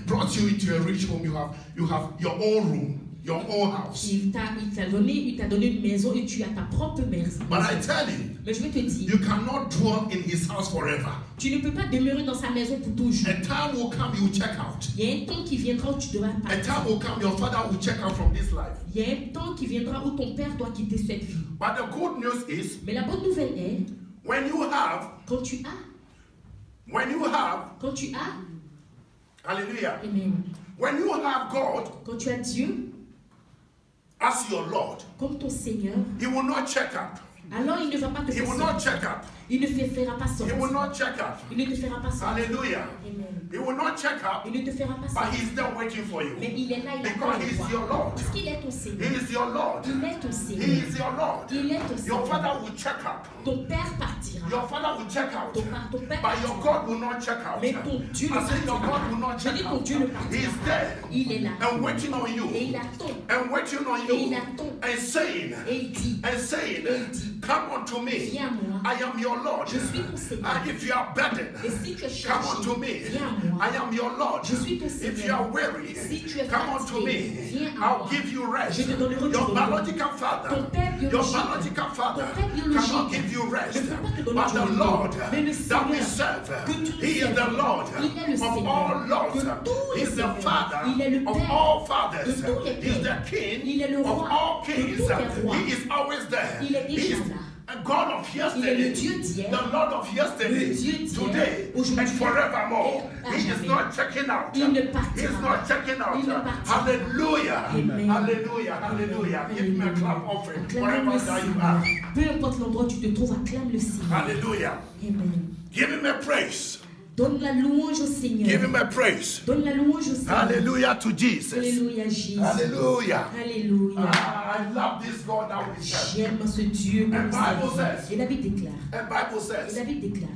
Speaker 1: brought you into a rich home. You have your own room, your own house.
Speaker 2: Il t'a donné une maison et tu as ta propre maison.
Speaker 1: But I tell you,
Speaker 2: Mais je vais te dire,
Speaker 1: you cannot dwell in His house forever.
Speaker 2: tu ne peux pas demeurer dans sa maison pour toujours.
Speaker 1: A time will come, you will check out.
Speaker 2: Il y a un temps qui viendra où tu devras
Speaker 1: A
Speaker 2: partir.
Speaker 1: time will come, your father will check out from this life.
Speaker 2: Il y a un temps qui viendra où ton père doit quitter cette vie.
Speaker 1: But the good news is,
Speaker 2: Mais la bonne nouvelle est,
Speaker 1: when you have,
Speaker 2: quand tu as,
Speaker 1: hallelujah,
Speaker 2: amen.
Speaker 1: when you have God
Speaker 2: Quand tu as Dieu
Speaker 1: as your Lord,
Speaker 2: comme ton Seigneur,
Speaker 1: He will not check up.
Speaker 2: alors il ne va pas te
Speaker 1: He
Speaker 2: faire
Speaker 1: will not
Speaker 2: sortir.
Speaker 1: check up.
Speaker 2: Il ne te fera pas
Speaker 1: He will
Speaker 2: sortir.
Speaker 1: not check up.
Speaker 2: Il ne te fera pas sortir.
Speaker 1: Hallelujah.
Speaker 2: Amen.
Speaker 1: He will not check up,
Speaker 2: Il ne te fera pas
Speaker 1: but
Speaker 2: sortir.
Speaker 1: He's there waiting for you.
Speaker 2: Mais il est là, il
Speaker 1: Because
Speaker 2: attend
Speaker 1: He's
Speaker 2: toi.
Speaker 1: your Lord.
Speaker 2: Parce qu'il est ton
Speaker 1: He
Speaker 2: Seigneur.
Speaker 1: is your Lord.
Speaker 2: Il est ton
Speaker 1: He
Speaker 2: Seigneur.
Speaker 1: is your Lord.
Speaker 2: Il est ton
Speaker 1: Your
Speaker 2: Seigneur.
Speaker 1: father will check up.
Speaker 2: Ton père partira.
Speaker 1: Your father will check out.
Speaker 2: Ton père
Speaker 1: But your
Speaker 2: partira.
Speaker 1: God will not check out.
Speaker 2: Mais ton Dieu ne
Speaker 1: I said your
Speaker 2: partira
Speaker 1: God will not
Speaker 2: pas. Je
Speaker 1: check
Speaker 2: dis ton
Speaker 1: out.
Speaker 2: Dieu ne
Speaker 1: He
Speaker 2: partira
Speaker 1: is
Speaker 2: pas.
Speaker 1: there
Speaker 2: Il est là.
Speaker 1: and waiting on you.
Speaker 2: Et il attend.
Speaker 1: And waiting on
Speaker 2: Et il
Speaker 1: you.
Speaker 2: attend.
Speaker 1: And saying,
Speaker 2: Et il dit,
Speaker 1: come unto me.
Speaker 2: viens à moi.
Speaker 1: I am your Lord.
Speaker 2: Je suis ton Seigneur.
Speaker 1: And if you are burdened,
Speaker 2: Et si tu es
Speaker 1: come
Speaker 2: chargé,
Speaker 1: unto me.
Speaker 2: viens à moi.
Speaker 1: I am your Lord.
Speaker 2: Je suis ton
Speaker 1: If you
Speaker 2: Seigneur.
Speaker 1: are weary,
Speaker 2: Si tu es
Speaker 1: come unto me.
Speaker 2: fatigué, viens à
Speaker 1: I'll
Speaker 2: moi.
Speaker 1: give you rest.
Speaker 2: Je te donnerai du
Speaker 1: Your
Speaker 2: repos.
Speaker 1: biological father,
Speaker 2: Ton père
Speaker 1: your
Speaker 2: biologique,
Speaker 1: biological father
Speaker 2: ton père biologique
Speaker 1: cannot give you rest.
Speaker 2: ne peut pas te donner
Speaker 1: But
Speaker 2: du
Speaker 1: the
Speaker 2: repos.
Speaker 1: Lord
Speaker 2: Mais le
Speaker 1: that we
Speaker 2: Seigneur
Speaker 1: serve,
Speaker 2: que tu
Speaker 1: He is
Speaker 2: sers,
Speaker 1: the Lord
Speaker 2: il est le
Speaker 1: of
Speaker 2: Seigneur
Speaker 1: all lords.
Speaker 2: de tous les
Speaker 1: He is the
Speaker 2: seigneurs.
Speaker 1: Father
Speaker 2: Il est le
Speaker 1: of
Speaker 2: Père
Speaker 1: all fathers.
Speaker 2: de tous les
Speaker 1: He is
Speaker 2: pères.
Speaker 1: the King
Speaker 2: Il est le
Speaker 1: of
Speaker 2: roi
Speaker 1: all
Speaker 2: de
Speaker 1: kings.
Speaker 2: tous les rois.
Speaker 1: He is always there.
Speaker 2: Il est
Speaker 1: He
Speaker 2: déjà
Speaker 1: is
Speaker 2: là.
Speaker 3: God of
Speaker 2: Il est le
Speaker 3: yesterday,
Speaker 2: Dieu d'hier,
Speaker 3: the Lord of yesterday,
Speaker 2: le Dieu d'hier,
Speaker 3: today,
Speaker 2: aujourd'hui
Speaker 3: and forevermore.
Speaker 2: et à
Speaker 3: He is
Speaker 2: jamais.
Speaker 3: not checking out.
Speaker 2: Il ne
Speaker 3: He
Speaker 2: partira
Speaker 3: is
Speaker 2: pas.
Speaker 3: not checking out.
Speaker 2: Il ne partira pas.
Speaker 3: Hallelujah.
Speaker 2: Amen.
Speaker 3: Hallelujah. Hallelujah. Give me a clap offering
Speaker 2: Acclame
Speaker 3: wherever
Speaker 2: le
Speaker 3: that you
Speaker 2: Seigneur.
Speaker 3: are.
Speaker 2: Peu importe l'endroit où tu te trouves, acclame le Seigneur.
Speaker 3: Hallelujah.
Speaker 2: Amen.
Speaker 3: Give him a praise.
Speaker 2: Donne la louange au Seigneur.
Speaker 3: Give him a praise.
Speaker 2: Donne la louange au Seigneur.
Speaker 3: Hallelujah to Jesus.
Speaker 2: Alléluia, Jésus.
Speaker 3: Hallelujah.
Speaker 2: Alléluia.
Speaker 3: I love this God that we serve.
Speaker 2: J'aime ce Dieu que
Speaker 3: And
Speaker 2: nous
Speaker 3: Bible
Speaker 2: servons.
Speaker 3: says-
Speaker 2: Et David déclare.
Speaker 3: And Bible
Speaker 2: Et
Speaker 3: says,
Speaker 2: David déclare.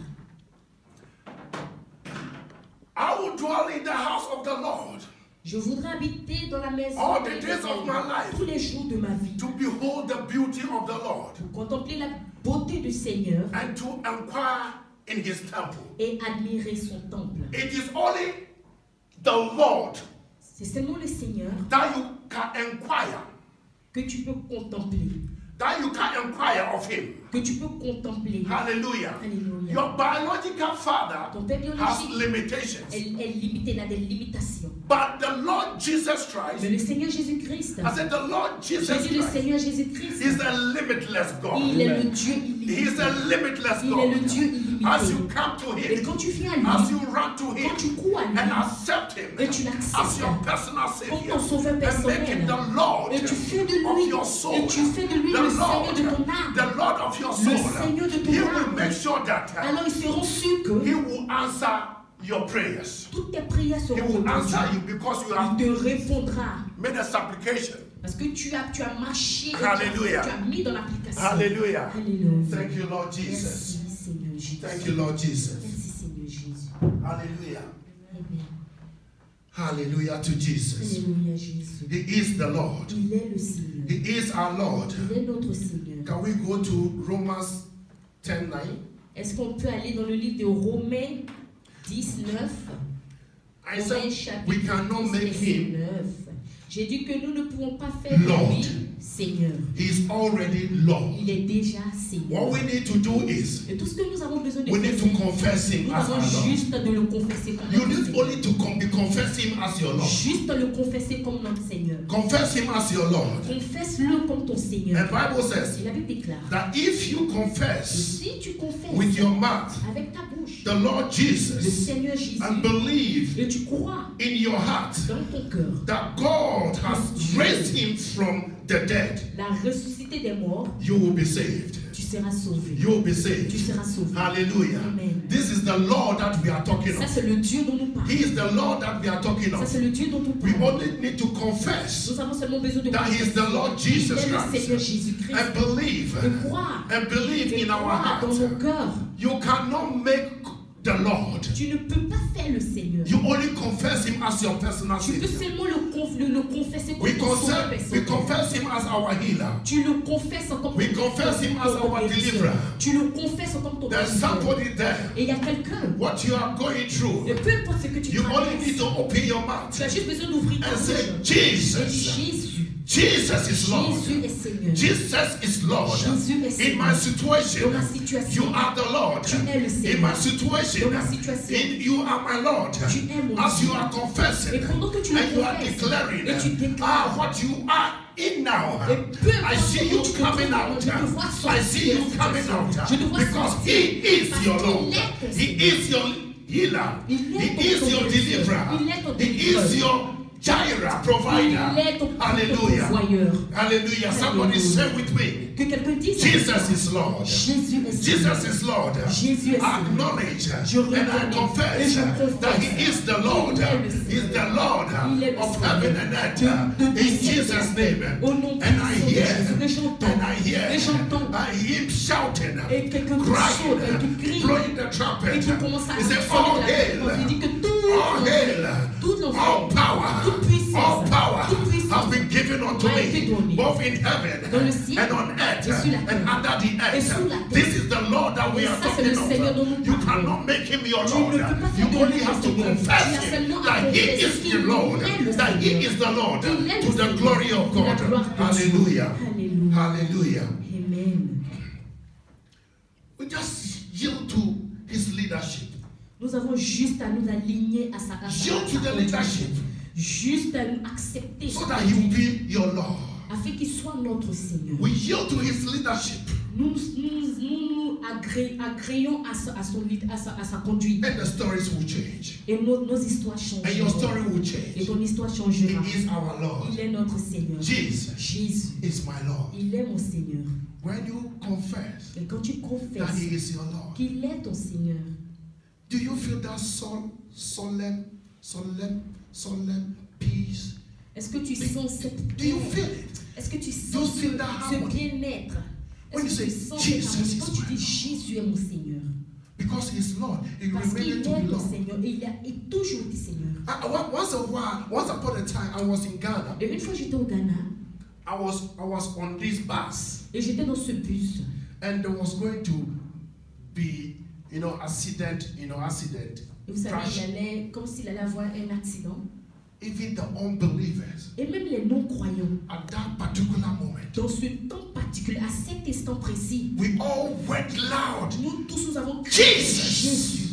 Speaker 3: I will dwell in the house of the Lord
Speaker 2: Je voudrais habiter dans la maison
Speaker 3: all
Speaker 2: de
Speaker 3: the days of my
Speaker 2: l'Éternel
Speaker 3: life
Speaker 2: tous les jours de ma vie.
Speaker 3: to behold the beauty of the Lord
Speaker 2: Pour contempler la beauté du Seigneur
Speaker 3: and to inquire in his temple.
Speaker 2: et admirer son temple.
Speaker 3: It is only the Lord
Speaker 2: C'est seulement le Seigneur
Speaker 3: that you can inquire,
Speaker 2: que tu peux contempler.
Speaker 3: that you can inquire of him.
Speaker 2: Que tu peux contempler.
Speaker 3: Hallelujah.
Speaker 2: Alléluia.
Speaker 3: Your biological father
Speaker 2: Ton père
Speaker 3: has
Speaker 2: biologique
Speaker 3: limitations,
Speaker 2: est limité, il a des limitations.
Speaker 3: but the Lord Jesus Christ,
Speaker 2: Mais le Seigneur Jésus-Christ,
Speaker 3: I said the Lord Jesus
Speaker 2: j'ai dit le
Speaker 3: Christ
Speaker 2: Seigneur Jésus-Christ,
Speaker 3: is a limitless
Speaker 2: il
Speaker 3: God.
Speaker 2: est le Dieu
Speaker 3: He is
Speaker 2: illimité.
Speaker 3: a limitless
Speaker 2: Il est le
Speaker 3: God.
Speaker 2: Dieu illimité.
Speaker 3: As you come to
Speaker 2: Et
Speaker 3: him,
Speaker 2: quand tu viens à
Speaker 3: as
Speaker 2: lui,
Speaker 3: you run to him
Speaker 2: quand tu cours à lui,
Speaker 3: and accept him
Speaker 2: et tu
Speaker 3: as
Speaker 2: l'acceptes
Speaker 3: your personal
Speaker 2: comme
Speaker 3: savior
Speaker 2: ton sauveur
Speaker 3: and make him
Speaker 2: personnel,
Speaker 3: the Lord
Speaker 2: et tu fais de
Speaker 3: of
Speaker 2: lui,
Speaker 3: your soul,
Speaker 2: et tu fais de lui
Speaker 3: the
Speaker 2: le
Speaker 3: Lord,
Speaker 2: Seigneur de ton âme,
Speaker 3: the Lord of your
Speaker 2: le
Speaker 3: soul,
Speaker 2: Seigneur de ton
Speaker 3: he will
Speaker 2: âme,
Speaker 3: make sure that
Speaker 2: alors ils seront sûrs que
Speaker 3: he will answer your prayers.
Speaker 2: toutes tes prières
Speaker 3: He
Speaker 2: seront
Speaker 3: will answer
Speaker 2: répondues.
Speaker 3: you because you
Speaker 2: Il
Speaker 3: have
Speaker 2: te répondra.
Speaker 3: made a supplication.
Speaker 2: Parce que tu as marché, et
Speaker 3: Hallelujah.
Speaker 2: tu as mis dans l'application.
Speaker 3: Hallelujah.
Speaker 2: Alléluia.
Speaker 3: Thank you, Lord Jesus.
Speaker 2: Merci Seigneur Jésus.
Speaker 3: Thank you, Lord Jesus.
Speaker 2: Merci Seigneur Jésus.
Speaker 3: Hallelujah.
Speaker 2: Amen.
Speaker 1: Hallelujah to Jesus.
Speaker 2: Alléluia Jésus.
Speaker 1: He is the Lord.
Speaker 2: Il est le Seigneur.
Speaker 1: He is our Lord.
Speaker 2: Il est notre Seigneur.
Speaker 1: Can we go to Romans 10:9?
Speaker 2: Est-ce qu'on peut aller dans le livre de Romains 19?
Speaker 1: I
Speaker 2: Romains
Speaker 1: said
Speaker 2: chapitre
Speaker 1: we cannot
Speaker 2: 10,
Speaker 1: make
Speaker 2: verset
Speaker 1: him
Speaker 2: 9. J'ai dit que nous ne pouvons pas faire de
Speaker 1: Lord.
Speaker 2: lui Seigneur.
Speaker 1: He is already Lord.
Speaker 2: Il est déjà Seigneur.
Speaker 1: What we need to do is
Speaker 2: Et tout ce que nous avons besoin de
Speaker 1: we
Speaker 2: faire,
Speaker 1: need to confess him
Speaker 2: nous
Speaker 1: as
Speaker 2: avons
Speaker 1: our Lord.
Speaker 2: juste de le confesser comme
Speaker 1: You
Speaker 2: notre
Speaker 1: need
Speaker 2: Seigneur.
Speaker 1: only to confess him as your Lord.
Speaker 2: Juste le confesser comme notre Seigneur.
Speaker 1: Confess him as your Lord.
Speaker 2: Confesse-le comme ton Seigneur.
Speaker 1: The Bible says
Speaker 2: Et la Bible déclare
Speaker 1: that if you
Speaker 2: que
Speaker 1: confess
Speaker 2: si tu confesses
Speaker 1: with your mouth
Speaker 2: avec ta bouche
Speaker 1: the Lord
Speaker 2: le
Speaker 1: Jesus
Speaker 2: Seigneur Jésus
Speaker 1: and believe
Speaker 2: et tu crois
Speaker 1: in your heart
Speaker 2: dans ton cœur
Speaker 1: that God has raised him from the dead,
Speaker 2: la ressuscité des morts,
Speaker 1: you will be saved.
Speaker 2: tu seras sauvé.
Speaker 1: You will be
Speaker 2: Tu
Speaker 1: saved.
Speaker 2: seras sauvé.
Speaker 1: Hallelujah.
Speaker 2: Amen.
Speaker 1: This is the Lord that we are talking
Speaker 2: Ça
Speaker 1: of.
Speaker 2: c'est le Dieu dont nous parlons.
Speaker 1: He is the Lord that we are talking
Speaker 2: Ça
Speaker 1: of.
Speaker 2: c'est le Dieu dont nous
Speaker 1: We
Speaker 2: parlons.
Speaker 1: only need to confess
Speaker 2: Nous avons seulement besoin de
Speaker 1: that He is the Lord
Speaker 2: Il
Speaker 1: Jesus
Speaker 2: est le Seigneur
Speaker 1: Christ
Speaker 2: Jésus-Christ.
Speaker 1: and believe
Speaker 2: De croire.
Speaker 1: and believe
Speaker 2: De
Speaker 1: in our
Speaker 2: croire dans nos
Speaker 1: heart.
Speaker 2: cœurs.
Speaker 1: You cannot make the Lord.
Speaker 2: Tu ne peux pas faire le Seigneur.
Speaker 1: You only confess Him as your personal
Speaker 2: Tu peux
Speaker 1: Savior.
Speaker 2: seulement le confesser comme
Speaker 1: We
Speaker 2: ton sauveur
Speaker 1: we
Speaker 2: personnel.
Speaker 1: confess Him as our healer.
Speaker 2: Tu le confesses comme
Speaker 1: We confess him as our
Speaker 2: guérisseur.
Speaker 1: deliverer.
Speaker 2: Tu le confesses comme ton
Speaker 1: There's
Speaker 2: guérisseur.
Speaker 1: somebody there.
Speaker 2: Et il y a quelqu'un.
Speaker 1: What you are going through,
Speaker 2: Et peu importe ce que tu
Speaker 1: you only
Speaker 2: traverses,
Speaker 1: need to open your mouth
Speaker 2: tu as juste besoin d'ouvrir ta
Speaker 1: and say,
Speaker 2: bouche. Et dis,
Speaker 1: Jesus.
Speaker 2: Jésus.
Speaker 1: Jesus is Lord.
Speaker 2: Jésus est Seigneur.
Speaker 1: Jesus is Lord.
Speaker 2: Jésus est
Speaker 1: In my
Speaker 2: Seigneur.
Speaker 1: situation,
Speaker 2: Dans ma situation,
Speaker 1: you are the Lord.
Speaker 2: tu es le
Speaker 1: In
Speaker 2: Seigneur.
Speaker 1: my situation,
Speaker 2: Dans ma situation,
Speaker 1: you are my Lord.
Speaker 2: tu es mon
Speaker 1: As
Speaker 2: Dieu.
Speaker 1: you are confessing
Speaker 2: Et pendant que tu le
Speaker 1: and you are
Speaker 2: confesses,
Speaker 1: declaring,
Speaker 2: et tu déclares,
Speaker 1: what you are in now.
Speaker 2: et peu
Speaker 1: I
Speaker 2: importe
Speaker 1: see
Speaker 2: où
Speaker 1: you
Speaker 2: tu te
Speaker 1: coming
Speaker 2: trouves,
Speaker 1: out.
Speaker 2: je te vois sortir
Speaker 1: I see you
Speaker 2: de la
Speaker 1: coming
Speaker 2: situation.
Speaker 1: out
Speaker 2: Je te vois
Speaker 1: because
Speaker 2: sortir.
Speaker 1: He is
Speaker 2: Parce
Speaker 1: your
Speaker 2: qu'il
Speaker 1: Lord.
Speaker 2: est ton
Speaker 1: He
Speaker 2: Seigneur.
Speaker 1: is your healer.
Speaker 2: Il
Speaker 1: He
Speaker 2: est ton
Speaker 1: is your
Speaker 2: guérisseur.
Speaker 1: deliverer.
Speaker 2: Il est ton
Speaker 1: He is
Speaker 2: délivreur.
Speaker 1: your Jireh
Speaker 2: Il
Speaker 1: provider.
Speaker 2: est ton
Speaker 1: Hallelujah.
Speaker 2: pourvoyeur.
Speaker 1: Hallelujah. Somebody say with me,
Speaker 2: Que quelqu'un dise
Speaker 1: Jesus is Lord.
Speaker 2: Jésus est Seigneur.
Speaker 1: Jesus is Lord.
Speaker 2: Jésus est
Speaker 1: I
Speaker 2: Seigneur.
Speaker 1: acknowledge
Speaker 2: Je
Speaker 1: and I
Speaker 2: reconnais et
Speaker 1: confess
Speaker 2: je confesse
Speaker 1: that He is the Lord.
Speaker 2: qu'il est le
Speaker 1: He is the
Speaker 2: Seigneur.
Speaker 1: Lord
Speaker 2: Il est le
Speaker 1: of
Speaker 2: Seigneur.
Speaker 1: heaven and earth.
Speaker 2: De
Speaker 1: In
Speaker 2: ciel.
Speaker 1: Jesus' name.
Speaker 2: Au nom
Speaker 1: And I
Speaker 2: puissant de
Speaker 1: hear,
Speaker 2: Jésus. Et j'entends.
Speaker 1: and I hear
Speaker 2: Et j'entends.
Speaker 1: Him shouting,
Speaker 2: Et quelqu'un qui saute et qui
Speaker 1: crying,
Speaker 2: crie.
Speaker 1: blowing the
Speaker 2: Et
Speaker 1: trumpet.
Speaker 2: qui commence à
Speaker 1: He said,
Speaker 2: sonner
Speaker 1: all
Speaker 2: de la trompette. Il dit que
Speaker 1: all hail,
Speaker 2: toute
Speaker 1: all
Speaker 2: l'enfer,
Speaker 1: power,
Speaker 2: toute puissance,
Speaker 1: all power
Speaker 2: toute puissance
Speaker 1: has been given unto
Speaker 2: m'a été
Speaker 1: me,
Speaker 2: donnée.
Speaker 1: both in heaven
Speaker 2: Dans le ciel
Speaker 1: and on earth
Speaker 2: et sur la terre.
Speaker 1: and under the
Speaker 2: Et sous la
Speaker 1: earth.
Speaker 2: terre.
Speaker 1: This is the Lord that we
Speaker 2: Et
Speaker 1: are
Speaker 2: ça, c'est le
Speaker 1: talking
Speaker 2: Seigneur dont
Speaker 1: of.
Speaker 2: nous
Speaker 1: You
Speaker 2: parlons.
Speaker 1: cannot make Him your
Speaker 2: Tu
Speaker 1: Lord.
Speaker 2: ne peux pas
Speaker 1: You
Speaker 2: faire de
Speaker 1: only
Speaker 2: lui
Speaker 1: have
Speaker 2: ton
Speaker 1: to
Speaker 2: Seigneur.
Speaker 1: confess
Speaker 2: Tu as
Speaker 1: Him
Speaker 2: seulement à
Speaker 1: that He
Speaker 2: confesser
Speaker 1: is
Speaker 2: qu'il
Speaker 1: the Lord,
Speaker 2: est le
Speaker 1: that He
Speaker 2: Seigneur.
Speaker 1: is the Lord,
Speaker 2: Qu'il est le
Speaker 1: to the
Speaker 2: Seigneur.
Speaker 1: glory of
Speaker 2: Pour la
Speaker 1: God.
Speaker 2: gloire de Dieu.
Speaker 1: Hallelujah.
Speaker 2: Alléluia.
Speaker 1: Hallelujah.
Speaker 2: Amen.
Speaker 1: We just yield to His leadership.
Speaker 2: Nous avons juste à nous aligner à sa
Speaker 1: Yield to the leadership
Speaker 2: juste à nous accepter
Speaker 1: so
Speaker 2: sa
Speaker 1: that He will
Speaker 2: conduite,
Speaker 1: be your Lord.
Speaker 2: afin qu'il soit notre Seigneur.
Speaker 1: We yield to His leadership
Speaker 2: Nous nous agréons à sa conduite.
Speaker 1: And the stories will change.
Speaker 2: Et nos histoires changent.
Speaker 1: And your story will
Speaker 2: Et
Speaker 1: change.
Speaker 2: ton histoire changera.
Speaker 1: He is our Lord.
Speaker 2: Il est notre Seigneur.
Speaker 1: Jesus
Speaker 2: Jésus,
Speaker 1: is my Lord.
Speaker 2: il est mon Seigneur.
Speaker 1: When you confess
Speaker 2: Et quand tu
Speaker 1: that
Speaker 2: confesses
Speaker 1: He is your Lord,
Speaker 2: qu'il est ton Seigneur,
Speaker 1: do you feel that solemn peace?
Speaker 2: est-ce que tu sens cette
Speaker 1: Do you
Speaker 2: paix?
Speaker 1: feel it?
Speaker 2: Est-ce que tu
Speaker 1: you
Speaker 2: sens
Speaker 1: feel that
Speaker 2: ce
Speaker 1: harmony?
Speaker 2: bien-être?
Speaker 1: When
Speaker 2: Est-ce
Speaker 1: you
Speaker 2: que tu
Speaker 1: say,
Speaker 2: sens
Speaker 1: Jesus
Speaker 2: cette harmonie?
Speaker 1: is
Speaker 2: Quand tu
Speaker 1: my
Speaker 2: dis Jésus est mon Seigneur,
Speaker 1: Because He's Lord, He
Speaker 2: parce qu'il
Speaker 1: remained
Speaker 2: est
Speaker 1: to be
Speaker 2: ton
Speaker 1: Lord.
Speaker 2: Seigneur et il est toujours été Seigneur.
Speaker 1: Once upon a time, I was in Ghana.
Speaker 2: Et une fois j'étais au Ghana
Speaker 1: I was on this bus,
Speaker 2: et j'étais dans ce bus
Speaker 1: and there was going to be, accident.
Speaker 2: et vous savez,
Speaker 1: Crash.
Speaker 2: il allait comme s'il allait avoir un accident.
Speaker 1: Even the unbelievers,
Speaker 2: Et même les non-croyants,
Speaker 1: at that particular moment,
Speaker 2: dans ce temps particulier, à cet instant précis,
Speaker 1: we all went loud.
Speaker 2: nous tous nous avons crié
Speaker 1: Jesus!
Speaker 2: Jésus.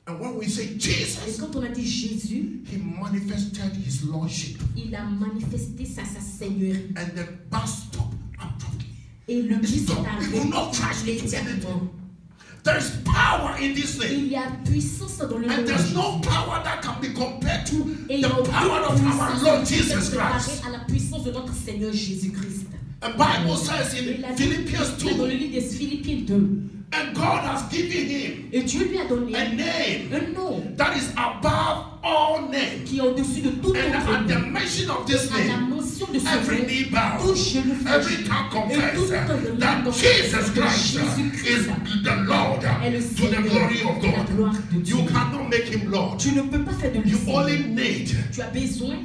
Speaker 1: And when we say
Speaker 2: Et
Speaker 1: Jesus,
Speaker 2: quand on a dit Jésus,
Speaker 1: He manifested His Lordship.
Speaker 2: il a manifesté sa seigneurie.
Speaker 1: And the bus stopped abruptly.
Speaker 2: Et le bus
Speaker 1: Stop.
Speaker 2: est
Speaker 1: It will not
Speaker 2: arrêté
Speaker 1: crash into
Speaker 2: immédiatement.
Speaker 1: anything. There is power in this thing.
Speaker 2: Il y a puissance dans le nom
Speaker 1: And
Speaker 2: de
Speaker 1: there's
Speaker 2: Jésus.
Speaker 1: no power that can be compared to
Speaker 2: Et il y
Speaker 1: the
Speaker 2: a aucune
Speaker 1: power of our
Speaker 2: puissance
Speaker 1: Lord
Speaker 2: qui peut
Speaker 1: Jesus
Speaker 2: se comparer
Speaker 1: Christ.
Speaker 2: à la puissance de notre Seigneur Jésus-Christ.
Speaker 1: The Bible says
Speaker 2: Et
Speaker 1: in
Speaker 2: la
Speaker 1: Philippians
Speaker 2: Bible, dans le
Speaker 1: 2,
Speaker 2: livre des Philippiens 2,
Speaker 1: and God has given him
Speaker 2: et Dieu lui a donné
Speaker 1: a name
Speaker 2: un nom
Speaker 1: that is above all names.
Speaker 2: qui est au-dessus de tout
Speaker 1: And
Speaker 2: autre
Speaker 1: at the
Speaker 2: nom.
Speaker 1: mention of this
Speaker 2: À la
Speaker 1: name,
Speaker 2: mention de ce
Speaker 1: every
Speaker 2: nom,
Speaker 1: knee bows,
Speaker 2: tout genou
Speaker 1: every
Speaker 2: fléchit.
Speaker 1: tongue
Speaker 2: Et tout
Speaker 1: confesses
Speaker 2: le
Speaker 1: that
Speaker 2: monde
Speaker 1: Jesus
Speaker 2: que
Speaker 1: Christ is
Speaker 2: Jésus-Christ
Speaker 1: the Lord
Speaker 2: est le
Speaker 1: to the
Speaker 2: Seigneur,
Speaker 1: glory of
Speaker 2: de la
Speaker 1: God.
Speaker 2: gloire de Dieu.
Speaker 1: You cannot make him Lord.
Speaker 2: Tu ne peux pas faire de lui
Speaker 1: You
Speaker 2: Seigneur.
Speaker 1: only need
Speaker 2: Tu as besoin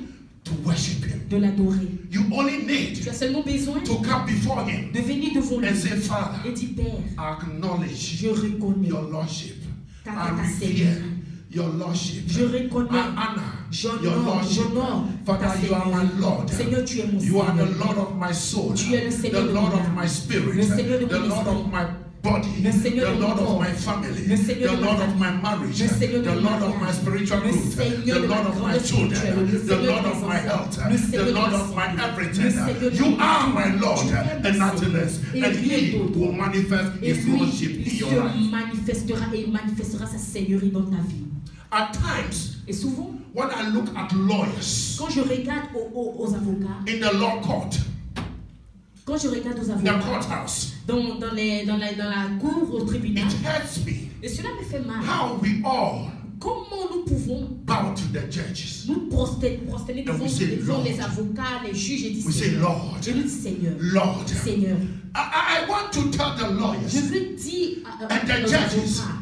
Speaker 1: to worship him.
Speaker 2: de l'adorer.
Speaker 1: You only need
Speaker 2: Tu as seulement besoin
Speaker 1: to come before him
Speaker 2: de venir devant lui
Speaker 1: and say, Father,
Speaker 2: et dire Père,
Speaker 1: acknowledge
Speaker 2: je reconnais
Speaker 1: your Lordship.
Speaker 2: ta
Speaker 1: I revere
Speaker 2: seigneurie.
Speaker 1: your Lordship.
Speaker 2: Je reconnais,
Speaker 1: I honor your
Speaker 2: j'honore
Speaker 1: Lordship.
Speaker 2: ta
Speaker 1: Father, you are my
Speaker 2: seigneurie.
Speaker 1: Lord.
Speaker 2: Seigneur, tu es mon
Speaker 1: You are the
Speaker 2: Seigneur.
Speaker 1: Lord of my soul,
Speaker 2: Tu es le Seigneur
Speaker 1: the
Speaker 2: de
Speaker 1: Lord
Speaker 2: mon
Speaker 1: of
Speaker 2: âme,
Speaker 1: my spirit,
Speaker 2: le Seigneur de
Speaker 1: the
Speaker 2: mon
Speaker 1: Lord
Speaker 2: esprit,
Speaker 1: of my body,
Speaker 2: le Seigneur
Speaker 1: the
Speaker 2: de mon
Speaker 1: Lord of
Speaker 2: corps,
Speaker 1: my family,
Speaker 2: le
Speaker 1: the
Speaker 2: Seigneur de ma
Speaker 1: Lord of
Speaker 2: famille,
Speaker 1: my marriage,
Speaker 2: le Seigneur de
Speaker 1: the
Speaker 2: mon
Speaker 1: Lord of
Speaker 2: mariage,
Speaker 1: my spiritual
Speaker 2: le
Speaker 1: growth,
Speaker 2: Seigneur
Speaker 1: the
Speaker 2: de ma
Speaker 1: Lord of my
Speaker 2: grande
Speaker 1: children,
Speaker 2: spirituelle, le
Speaker 1: the
Speaker 2: Seigneur
Speaker 1: Lord
Speaker 2: de
Speaker 1: of
Speaker 2: mes
Speaker 1: my
Speaker 2: enfants,
Speaker 1: health,
Speaker 2: le
Speaker 1: the
Speaker 2: Seigneur de
Speaker 1: Lord
Speaker 2: ma
Speaker 1: of my
Speaker 2: santé,
Speaker 1: everything.
Speaker 2: le Seigneur de
Speaker 1: You
Speaker 2: ma
Speaker 1: are
Speaker 2: vie.
Speaker 1: my Lord
Speaker 2: Tu es mon
Speaker 1: and nothing
Speaker 2: Seigneur,
Speaker 1: less.
Speaker 2: et
Speaker 1: And
Speaker 2: rien
Speaker 1: He
Speaker 2: d'autre.
Speaker 1: will manifest
Speaker 2: Et
Speaker 1: His
Speaker 2: lui,
Speaker 1: Lordship in
Speaker 2: il
Speaker 1: your
Speaker 2: se
Speaker 1: life.
Speaker 2: manifestera et il manifestera sa seigneurie dans ta vie.
Speaker 1: At times,
Speaker 2: Et souvent,
Speaker 1: when I look at lawyers
Speaker 2: quand je regarde aux avocats,
Speaker 1: in the law court,
Speaker 2: quand je regarde aux
Speaker 1: the
Speaker 2: avocats
Speaker 1: courthouse,
Speaker 2: dans la cour, au tribunal,
Speaker 1: it hurts me
Speaker 2: et cela me fait mal.
Speaker 1: how we all
Speaker 2: Comment nous pouvons
Speaker 1: bow to the judges.
Speaker 2: nous prosterner devant,
Speaker 1: we say,
Speaker 2: devant
Speaker 1: Lord.
Speaker 2: les avocats, les juges et dire
Speaker 1: We say,
Speaker 2: Seigneur.
Speaker 1: Lord.
Speaker 2: Je lui dis Seigneur.
Speaker 1: Lord,
Speaker 2: Seigneur.
Speaker 1: I want to tell the
Speaker 2: Je
Speaker 1: lawyers
Speaker 2: veux dire
Speaker 1: and the
Speaker 2: aux
Speaker 1: judges
Speaker 2: avocats,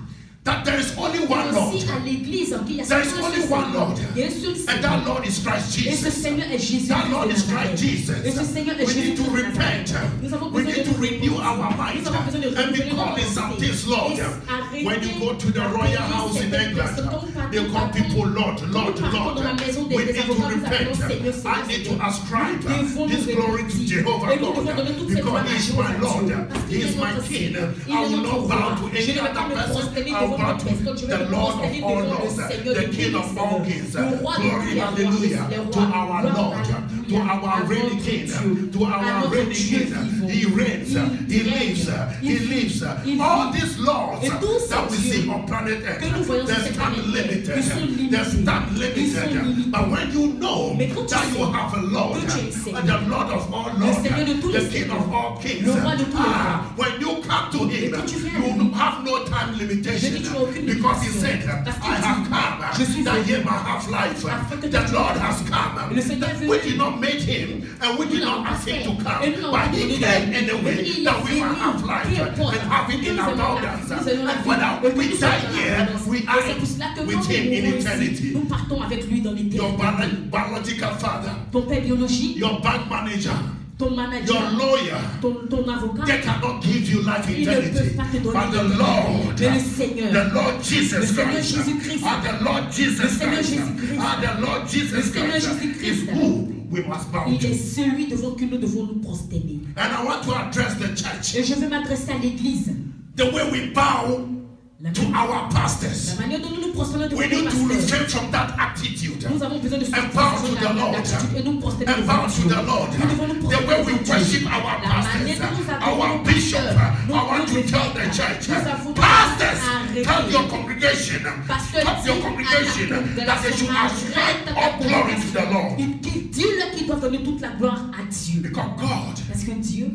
Speaker 1: that there is only
Speaker 2: et
Speaker 1: one Lord,
Speaker 2: aussi à l'église, qu'il y a
Speaker 1: There is
Speaker 2: seulement
Speaker 1: only
Speaker 2: un seul
Speaker 1: one
Speaker 2: Seigneur.
Speaker 1: Lord.
Speaker 2: Il y a un seul
Speaker 1: and
Speaker 2: Seigneur.
Speaker 1: that Lord is Christ
Speaker 2: Et ce
Speaker 1: Jesus.
Speaker 2: Seigneur est Jésus.
Speaker 1: That Lord is
Speaker 2: de Nazareth.
Speaker 1: Christ Jesus.
Speaker 2: Et ce Seigneur est
Speaker 1: We
Speaker 2: Jésus.
Speaker 1: need to repent.
Speaker 2: Nous avons
Speaker 1: We
Speaker 2: besoin
Speaker 1: need
Speaker 2: de
Speaker 1: to renew our mind
Speaker 2: Nous avons besoin de
Speaker 1: and be
Speaker 2: renouveler notre
Speaker 1: calling some
Speaker 2: pensée.
Speaker 1: things Lord.
Speaker 2: Et arrêter
Speaker 1: When you go to the Royal House in England, they call people Lord, Lord, Lord. We need to repent. I need to ascribe this glory to Jehovah God because He is my Lord. He is my King. I will not bow to any other person. I will bow to the Lord of all lords, the King of all kings. Glory, hallelujah, to our Lord, to our reigning King, to our reigning King. He reigns, He lives, He lives. All these laws that we see on planet Earth, they stand limited. They stand limited. But when you know that you have a Lord, the Lord of all lords, the King of all kings, when you come to Him, you have no time limitation because He said, I have come that He might have life. The Lord has come. We did not make Him and we did not ask Him to come, but He came anyway that we might have life and have it in abundance. And whether we die here, we are with Him in eternity.
Speaker 2: Nous partons avec lui dans
Speaker 1: Your
Speaker 2: l'éternité.
Speaker 1: biological father,
Speaker 2: Ton père biologique,
Speaker 1: your bank manager,
Speaker 2: ton manager,
Speaker 1: your lawyer,
Speaker 2: ton avocat,
Speaker 1: they cannot give you life
Speaker 2: ils ne peuvent
Speaker 1: eternity.
Speaker 2: pas te donner
Speaker 1: But the
Speaker 2: l'éternité.
Speaker 1: Lord,
Speaker 2: Mais le Seigneur,
Speaker 1: the Lord Jesus
Speaker 2: Le Seigneur
Speaker 1: Christ,
Speaker 2: Jésus-Christ.
Speaker 1: the Lord
Speaker 2: Le
Speaker 1: Jesus
Speaker 2: Seigneur
Speaker 1: Christ,
Speaker 2: Jésus-Christ.
Speaker 1: the Lord
Speaker 2: Le
Speaker 1: Jesus
Speaker 2: Seigneur
Speaker 1: Christ
Speaker 2: Jésus-Christ.
Speaker 1: is who we must bow
Speaker 2: il est
Speaker 1: to.
Speaker 2: celui devant que nous devons nous prosterner.
Speaker 1: And I want to address the church.
Speaker 2: Et je veux m'adresser à l'église.
Speaker 1: The way we bow to our pastors.
Speaker 2: La manière dont nous nous prosternons devant
Speaker 1: We
Speaker 2: nos
Speaker 1: need to
Speaker 2: pasteurs.
Speaker 1: refrain from that attitude.
Speaker 2: Nous avons besoin de
Speaker 1: And bow to the Lord.
Speaker 2: et nous prosterner
Speaker 1: And
Speaker 2: devant
Speaker 1: bow to
Speaker 2: Dieu.
Speaker 1: the Lord.
Speaker 2: Nous devons nous
Speaker 1: The way
Speaker 2: prosterner
Speaker 1: we
Speaker 2: devant Dieu.
Speaker 1: worship our
Speaker 2: La manière dont nous
Speaker 1: pastors,
Speaker 2: adorons
Speaker 1: our
Speaker 2: nos
Speaker 1: bishop,
Speaker 2: pasteurs,
Speaker 1: I want to tell the church, pastors, tell your congregation, tell your congregation that they should ascribe all glory to the Lord.
Speaker 2: Dis-leur qu'ils doivent donner toute la gloire à Dieu.
Speaker 1: Because God
Speaker 2: Parce que Dieu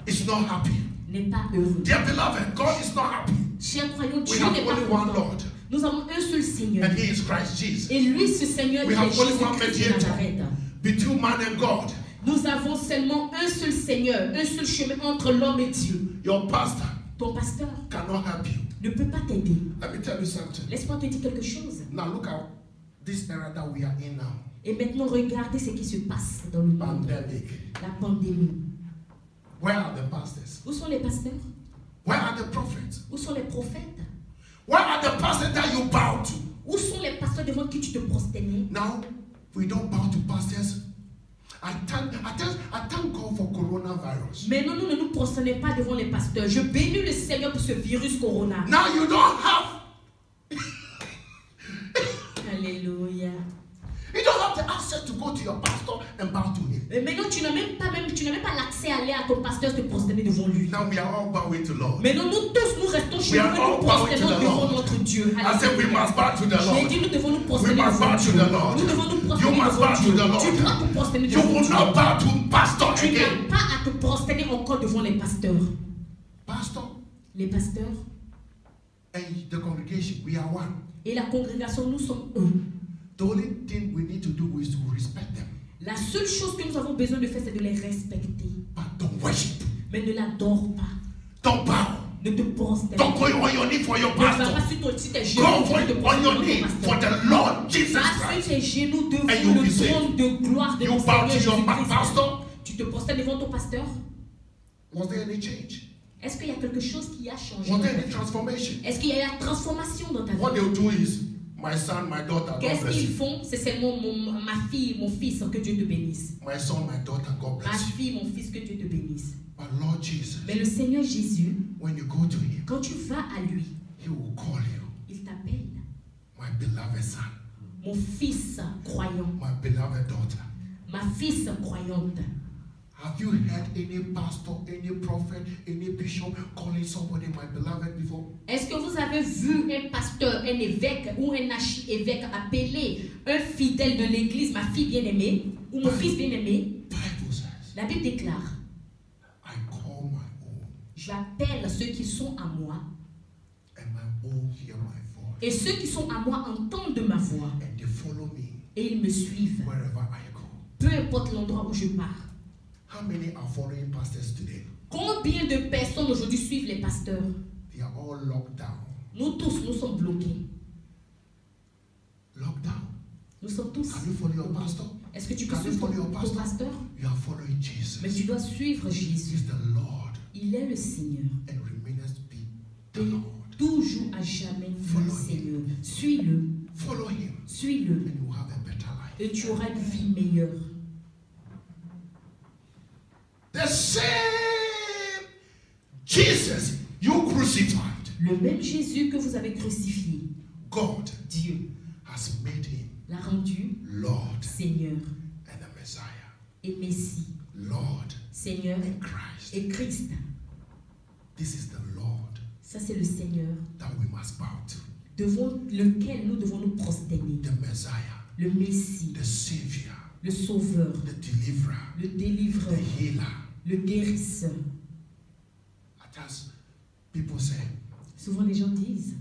Speaker 1: is not happy.
Speaker 2: n'est pas heureux.
Speaker 1: Dear beloved, God is not happy.
Speaker 2: Chers croyants,
Speaker 1: We
Speaker 2: Dieu
Speaker 1: have
Speaker 2: n'est pas
Speaker 1: only one
Speaker 2: content.
Speaker 1: Lord,
Speaker 2: Nous avons un seul Seigneur.
Speaker 1: and He is Christ Jesus.
Speaker 2: Et lui, ce Seigneur,
Speaker 1: We
Speaker 2: il est
Speaker 1: have only one
Speaker 2: Jésus-Christ de
Speaker 1: mediator
Speaker 2: Nazareth.
Speaker 1: between man and God.
Speaker 2: Nous avons seulement un seul Seigneur, un seul chemin entre l'homme et Dieu.
Speaker 1: Your pastor
Speaker 2: Ton pasteur
Speaker 1: cannot help you.
Speaker 2: ne peut pas t'aider.
Speaker 1: Let me tell you something.
Speaker 2: Laisse-moi te dire quelque chose.
Speaker 1: Now look at this era that we are in now.
Speaker 2: Et maintenant, regardez ce qui se passe dans le monde.
Speaker 1: Pandemic.
Speaker 2: La pandémie.
Speaker 1: Where are the pastors?
Speaker 2: Où sont les pasteurs?
Speaker 1: Where are the prophets?
Speaker 2: Où sont les prophètes?
Speaker 1: Where are the pastors that you bow to?
Speaker 2: Où sont les pasteurs devant qui tu te prosternais?
Speaker 1: Now, we don't bow to pastors. I thank God for coronavirus.
Speaker 2: Maintenant, nous ne nous prosternons pas devant les pasteurs. Je bénis le Seigneur pour ce virus corona.
Speaker 1: Now you don't have
Speaker 2: Alléluia.
Speaker 1: you don't have the access to go to your pastor and bow to him.
Speaker 2: Et maintenant, tu n'as même pas l'accès à aller à ton pasteur te prosterner devant lui.
Speaker 1: Now we are all bowing to Lord.
Speaker 2: Maintenant, nous tous, nous restons chez
Speaker 1: We
Speaker 2: nous
Speaker 1: are
Speaker 2: et
Speaker 1: all
Speaker 2: nous
Speaker 1: bowing to
Speaker 2: prosternons
Speaker 1: the
Speaker 2: devant
Speaker 1: Lord.
Speaker 2: notre Dieu.
Speaker 1: I said we must bow to the
Speaker 2: J'ai
Speaker 1: Lord.
Speaker 2: dit, nous devons nous
Speaker 1: We
Speaker 2: prosterner
Speaker 1: must
Speaker 2: devant
Speaker 1: bow to
Speaker 2: Dieu.
Speaker 1: the Lord.
Speaker 2: Nous devons nous
Speaker 1: You
Speaker 2: prosterner
Speaker 1: must
Speaker 2: devant
Speaker 1: bow to
Speaker 2: Dieu.
Speaker 1: the
Speaker 2: Tu
Speaker 1: Lord.
Speaker 2: dois te prosterner
Speaker 1: You
Speaker 2: devant
Speaker 1: will
Speaker 2: Dieu.
Speaker 1: not bow to pastor
Speaker 2: Tu
Speaker 1: again.
Speaker 2: n'as pas à te prosterner encore devant les pasteurs.
Speaker 1: Pastor
Speaker 2: Les pasteurs
Speaker 1: and the congregation, we are one.
Speaker 2: et la congrégation, nous sommes un.
Speaker 1: The only thing we need to do is to respect them.
Speaker 2: La seule chose que nous avons besoin de faire, c'est de les respecter.
Speaker 1: But don't worship.
Speaker 2: Mais ne l'adore pas.
Speaker 1: Don't bow.
Speaker 2: Ne te prosterne
Speaker 1: Don't
Speaker 2: pas.
Speaker 1: go on your knee for your
Speaker 2: Ne va
Speaker 1: pastor.
Speaker 2: pas sur tes
Speaker 1: Go
Speaker 2: genoux
Speaker 1: on
Speaker 2: pour te
Speaker 1: your
Speaker 2: prosterner
Speaker 1: knee
Speaker 2: devant ton
Speaker 1: for
Speaker 2: pasteur.
Speaker 1: the Lord Jesus
Speaker 2: Va sur
Speaker 1: Christ.
Speaker 2: tes genoux devant
Speaker 1: And you'll be
Speaker 2: le
Speaker 1: saved.
Speaker 2: trône de gloire de
Speaker 1: You
Speaker 2: ton
Speaker 1: bow
Speaker 2: Seigneur
Speaker 1: to your
Speaker 2: Jésus-Christ.
Speaker 1: pastor.
Speaker 2: Tu te prosternes devant ton pasteur.
Speaker 1: Was there any change?
Speaker 2: Est-ce qu'il y a quelque chose qui a changé?
Speaker 1: Was there any transformation?
Speaker 2: Est-ce qu'il y a la transformation dans ta vie?
Speaker 1: What they'll do is, my son, my daughter, God
Speaker 2: Qu'est-ce
Speaker 1: bless
Speaker 2: qu'ils
Speaker 1: you.
Speaker 2: font? C'est seulement ma fille, mon fils, que Dieu te bénisse.
Speaker 1: My son, my daughter, God
Speaker 2: Ma
Speaker 1: bless you.
Speaker 2: fille, mon fils, que Dieu te bénisse.
Speaker 1: But Lord Jesus,
Speaker 2: Mais le Seigneur Jésus,
Speaker 1: when you go to him,
Speaker 2: quand tu vas à lui,
Speaker 1: he will call you,
Speaker 2: il t'appelle
Speaker 1: my beloved son,
Speaker 2: mon fils croyant,
Speaker 1: my beloved daughter.
Speaker 2: ma fils croyante.
Speaker 1: Have you heard any pastor, any prophet, any bishop calling somebody my beloved before?
Speaker 2: Est-ce que vous avez vu un pasteur, un évêque ou un archi-évêque appeler un fidèle de l'église, ma fille bien-aimée, ou mon fils bien-aimé?
Speaker 1: Bible says,
Speaker 2: La Bible déclare,
Speaker 1: I call my own,
Speaker 2: j'appelle ceux qui sont à moi,
Speaker 1: and my own hear my voice,
Speaker 2: et ceux qui sont à moi entendent ma voix,
Speaker 1: and they follow me
Speaker 2: et ils me suivent,
Speaker 1: wherever I go.
Speaker 2: peu importe l'endroit où je pars.
Speaker 1: How many are following pastors today?
Speaker 2: Combien de personnes aujourd'hui suivent les pasteurs?
Speaker 1: They are all locked down.
Speaker 2: Nous tous, nous sommes bloqués.
Speaker 1: Locked down.
Speaker 2: Nous sommes tous.
Speaker 1: Can you follow your pastor?
Speaker 2: Est-ce que tu peux
Speaker 1: Can you
Speaker 2: suivre
Speaker 1: follow your
Speaker 2: ton
Speaker 1: pastor?
Speaker 2: pasteur?
Speaker 1: You are following Jesus.
Speaker 2: Mais tu dois suivre Jésus.
Speaker 1: He's the Lord
Speaker 2: Il est le Seigneur.
Speaker 1: and remains to be the
Speaker 2: Et
Speaker 1: Lord.
Speaker 2: toujours à jamais le Seigneur. Suis-le.
Speaker 1: Follow him
Speaker 2: Suis-le.
Speaker 1: and you will have a better life.
Speaker 2: Et tu auras une vie meilleure.
Speaker 1: The same Jesus you crucified,
Speaker 2: Le même Jésus que vous avez crucifié,
Speaker 1: God
Speaker 2: Dieu
Speaker 1: has made him
Speaker 2: l'a rendu
Speaker 1: Lord
Speaker 2: Seigneur
Speaker 1: and the Messiah.
Speaker 2: et Messie.
Speaker 1: Lord
Speaker 2: Seigneur
Speaker 1: and Christ.
Speaker 2: et Christ.
Speaker 1: This is the Lord
Speaker 2: Ça, c'est le Seigneur
Speaker 1: that we must bow to.
Speaker 2: devant lequel nous devons nous prosterner.
Speaker 1: The Messiah,
Speaker 2: Le Messie,
Speaker 1: the Savior,
Speaker 2: le Sauveur,
Speaker 1: the Deliverer,
Speaker 2: le Délivreur,
Speaker 1: the Healer.
Speaker 2: le Guérisseur.
Speaker 1: At times, people say,
Speaker 2: Souvent, les gens disent,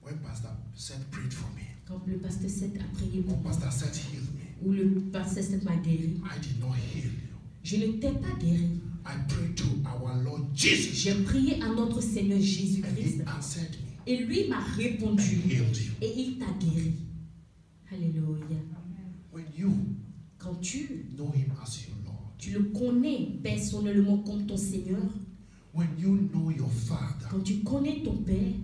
Speaker 1: when Pastor said, prayed for me,
Speaker 2: quand le pasteur Seth a prié
Speaker 1: or
Speaker 2: pour moi,
Speaker 1: Pastor said, heal me,
Speaker 2: ou le pasteur Seth m'a guéri,
Speaker 1: I did not heal you.
Speaker 2: je ne t'ai pas guéri.
Speaker 1: I prayed to our Lord Jesus,
Speaker 2: J'ai prié à notre Seigneur
Speaker 1: and
Speaker 2: Jésus-Christ
Speaker 1: he answered me
Speaker 2: et lui m'a
Speaker 1: and
Speaker 2: répondu
Speaker 1: healed you.
Speaker 2: et il t'a guéri. Alléluia.
Speaker 1: When you
Speaker 2: Quand tu
Speaker 1: know him as your Lord,
Speaker 2: le connais personnellement comme ton Seigneur,
Speaker 1: when you know your Father,
Speaker 2: quand tu connais ton Père,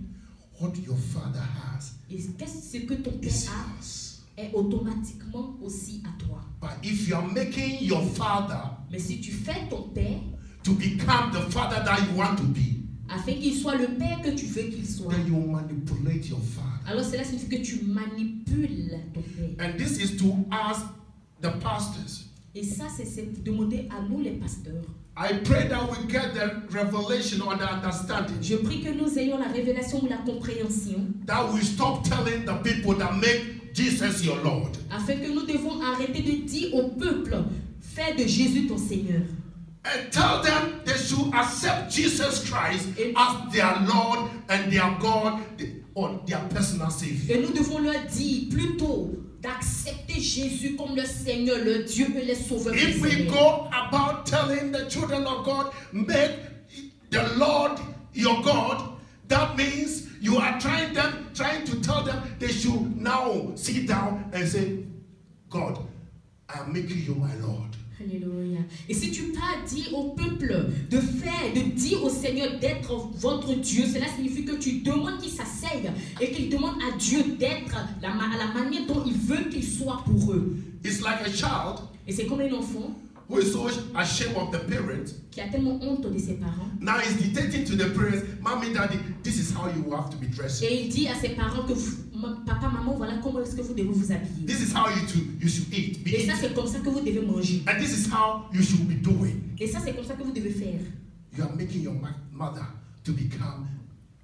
Speaker 1: what your Father has
Speaker 2: et qu'est-ce que ton Père
Speaker 1: is
Speaker 2: a
Speaker 1: yours.
Speaker 2: est automatiquement aussi à toi.
Speaker 1: But if you are making your Father
Speaker 2: Mais si tu fais ton Père
Speaker 1: to become the Father that you want to be,
Speaker 2: afin qu'il soit le père que tu veux qu'il soit.
Speaker 1: then you manipulate your father.
Speaker 2: Alors cela signifie que tu manipules ton père.
Speaker 1: And this is to ask the pastors.
Speaker 2: Et ça, c'est demander à nous les pasteurs.
Speaker 1: I pray that we get the revelation or the understanding.
Speaker 2: Je prie que nous ayons la révélation ou la compréhension.
Speaker 1: That we stop telling the people that make Jesus your Lord.
Speaker 2: Afin que nous devons arrêter de dire au peuple, fais de Jésus ton Seigneur.
Speaker 1: And tell them they should accept Jesus Christ as their Lord and their God or their personal Savior.
Speaker 2: Et nous devons leur dire plutôt d'accepter Jésus comme le Seigneur, le Dieu et le Sauveur.
Speaker 1: If we go about telling the children of God, make the Lord your God, that means you are trying to tell them they should now sit down and say, God, I am making you my Lord.
Speaker 2: Alléluia. Et si tu pas dit au peuple de dire au Seigneur d'être votre Dieu, cela signifie que tu demandes qu'il s'asseye et qu'il demande à Dieu d'être à la manière dont il veut qu'il soit pour eux.
Speaker 1: It's like a child.
Speaker 2: Et c'est comme un enfant
Speaker 1: who is so ashamed of the parents.
Speaker 2: Qui a tellement honte de ses parents.
Speaker 1: Now he's dictating to the parents, Mommy, Daddy, this is how you have to be dressed.
Speaker 2: Et il dit à ses parents que papa, maman, voilà comment est-ce que vous devez vous habiller.
Speaker 1: This is how you should eat.
Speaker 2: Et ça c'est comme ça que vous devez manger.
Speaker 1: And this is how you should be doing.
Speaker 2: Et ça c'est comme ça que vous devez faire.
Speaker 1: You are making your mother to become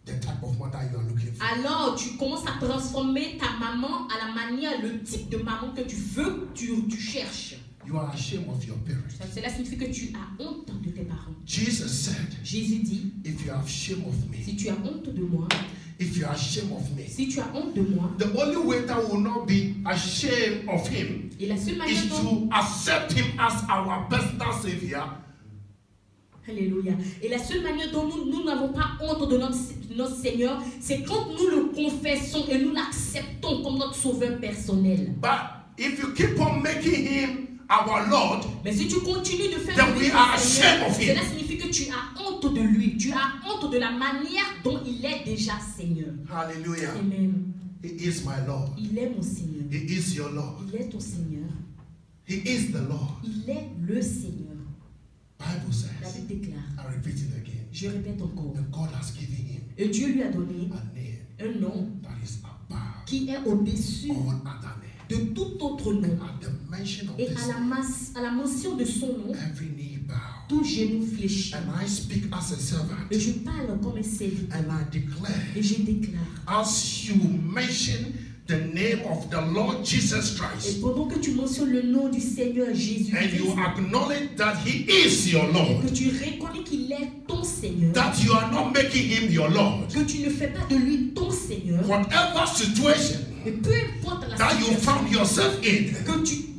Speaker 1: the type of mother you are looking for.
Speaker 2: Alors tu commences à transformer ta maman à la manière, le type de maman que tu veux, tu cherches.
Speaker 1: You are ashamed of your parents.
Speaker 2: Cela signifie que tu as honte de tes parents.
Speaker 1: Jesus said,
Speaker 2: Jésus dit,
Speaker 1: if you have shame of me,
Speaker 2: si tu as honte de moi,
Speaker 1: if you are ashamed of me,
Speaker 2: si tu as honte de moi,
Speaker 1: the only way that will not be ashamed of him
Speaker 2: et la seule manière
Speaker 1: is to accept him as our personal savior.
Speaker 2: Alléluia. Et la seule manière dont nous n'avons pas honte de notre Seigneur, c'est quand nous le confessons et nous l'acceptons comme notre sauveur personnel.
Speaker 1: But if you keep on making him our Lord,
Speaker 2: mais si tu continues de faire
Speaker 1: then we are ashamed of him.
Speaker 2: Cela signifie que tu as honte de lui. Tu as honte de la manière dont il est déjà Seigneur.
Speaker 1: Hallelujah.
Speaker 2: Amen.
Speaker 1: He is my Lord.
Speaker 2: Il est mon Seigneur.
Speaker 1: He is your Lord.
Speaker 2: Il est ton Seigneur.
Speaker 1: He is the Lord.
Speaker 2: Il est le Seigneur.
Speaker 1: Bible says,
Speaker 2: la Bible déclare.
Speaker 1: I repeat it again.
Speaker 2: Je répète encore.
Speaker 1: And God has given him
Speaker 2: et Dieu lui a donné
Speaker 1: a
Speaker 2: un nom
Speaker 1: that is above
Speaker 2: qui est au-dessus
Speaker 1: all other names.
Speaker 2: De tout autre nom. Et à la mention de son nom, tout genou fléchit. Et je parle comme un serviteur. Et je déclare.
Speaker 1: As you mention the name of the Lord Jesus Christ,
Speaker 2: et pendant que tu mentionnes le nom du Seigneur Jésus,
Speaker 1: and you acknowledge that He is your Lord,
Speaker 2: et que tu reconnais qu'il est ton Seigneur,
Speaker 1: that you are not making Him your Lord,
Speaker 2: que tu ne fais pas de lui ton Seigneur,
Speaker 1: whatever situation
Speaker 2: et peu importe la
Speaker 1: that you found yourself in,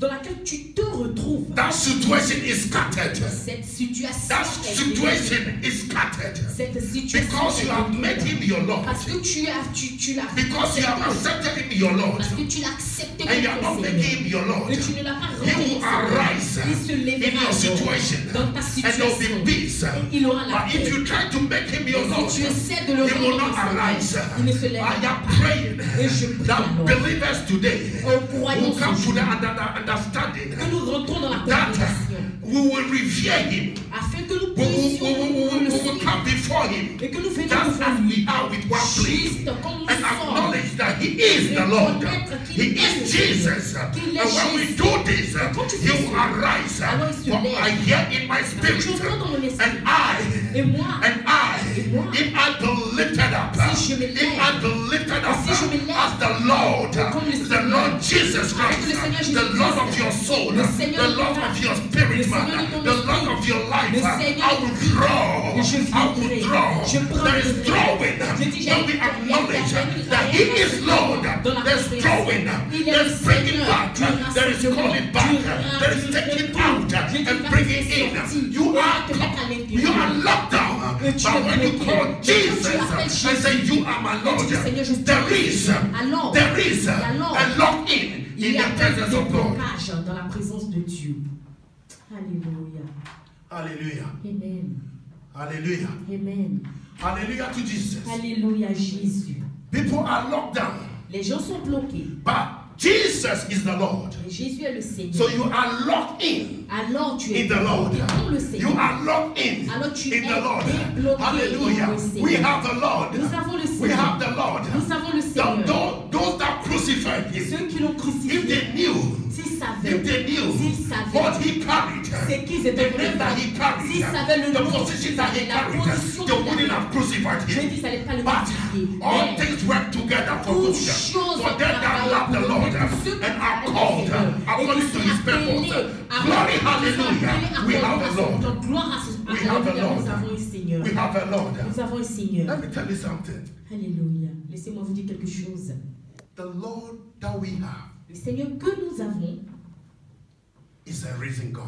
Speaker 2: dans laquelle tu te retrouves,
Speaker 1: that situation is scattered.
Speaker 2: Cette situation
Speaker 1: is scattered.
Speaker 2: Cette situation
Speaker 1: because you have made him your Lord.
Speaker 2: Parce que tu l'as
Speaker 1: because you have accepted him your Lord.
Speaker 2: Parce que tu l'as accepté
Speaker 1: and you are not making him your Lord.
Speaker 2: Et tu ne l'as pas
Speaker 1: he will arise in your situation.
Speaker 2: Dans ta situation.
Speaker 1: And there will be peace.
Speaker 2: Il aura la
Speaker 1: But if you try to make him your Lord,
Speaker 2: si tu essaies de le
Speaker 1: he will not arise.
Speaker 2: Il ne se lèvera
Speaker 1: I am praying that believers today who come to the understanding
Speaker 2: que nous rentrons dans la compréhension.
Speaker 1: We will revere him.
Speaker 2: Afin que nous
Speaker 1: we will come before him.
Speaker 2: Et que nous venons
Speaker 1: just as we are with one plea. And acknowledge that he is the Lord. He is Jesus. And when we do this, he will arise. For I hear in my spirit. And I, if I be lifted up, as the Lord Jesus Christ, the Lord of your soul, the Lord of your spirit, the Lord of your life, I will draw. There is drawing. When we acknowledge that he is Lord, there's drawing, there's bringing back, there is calling back, there is taking out and bringing in. You are locked down. But when you call Jesus and say you are my Lord, there is a lock in the presence of God.
Speaker 2: Dans la présence de Dieu. Alléluia.
Speaker 1: Alléluia.
Speaker 2: Amen.
Speaker 1: Alléluia.
Speaker 2: Amen.
Speaker 1: Alléluia to Jesus.
Speaker 2: Alléluia Jésus.
Speaker 1: People are locked down.
Speaker 2: Les gens sont bloqués.
Speaker 1: But Jesus is the Lord.
Speaker 2: Jésus est le Seigneur.
Speaker 1: So you are locked in.
Speaker 2: Alors tu es
Speaker 1: in the Lord.
Speaker 2: dans le Seigneur.
Speaker 1: You are locked in.
Speaker 2: Alors tu
Speaker 1: in
Speaker 2: es
Speaker 1: the Lord.
Speaker 2: débloqué
Speaker 1: Hallelujah.
Speaker 2: dans le Seigneur.
Speaker 1: We have the Lord.
Speaker 2: Nous avons le Seigneur.
Speaker 1: We have the Lord.
Speaker 2: Nous avons le Seigneur.
Speaker 1: Those that crucified him.
Speaker 2: Ceux qui l'ont crucifié.
Speaker 1: If they knew.
Speaker 2: S'ils savaient.
Speaker 1: If they knew.
Speaker 2: S'ils savaient.
Speaker 1: What he carried.
Speaker 2: C'est qu'ils étaient
Speaker 1: the name that he carried.
Speaker 2: S'ils savaient le
Speaker 1: the
Speaker 2: nom.
Speaker 1: position that he
Speaker 2: La
Speaker 1: carried.
Speaker 2: position
Speaker 1: They wouldn't have crucified
Speaker 2: Je
Speaker 1: him.
Speaker 2: dis, ça n'allait pas le
Speaker 1: But
Speaker 2: crucifier.
Speaker 1: all things work together for good. For them that love the Lord and are called according to his purpose. Glory, hallelujah. We have the Lord. We have the Lord. We have the Lord.
Speaker 2: Nous avons un Seigneur.
Speaker 1: Let me tell you something.
Speaker 2: Alléluia. Laissez-moi vous dire quelque chose.
Speaker 1: The Lord that we have.
Speaker 2: Le Seigneur que nous avons
Speaker 1: is a risen God.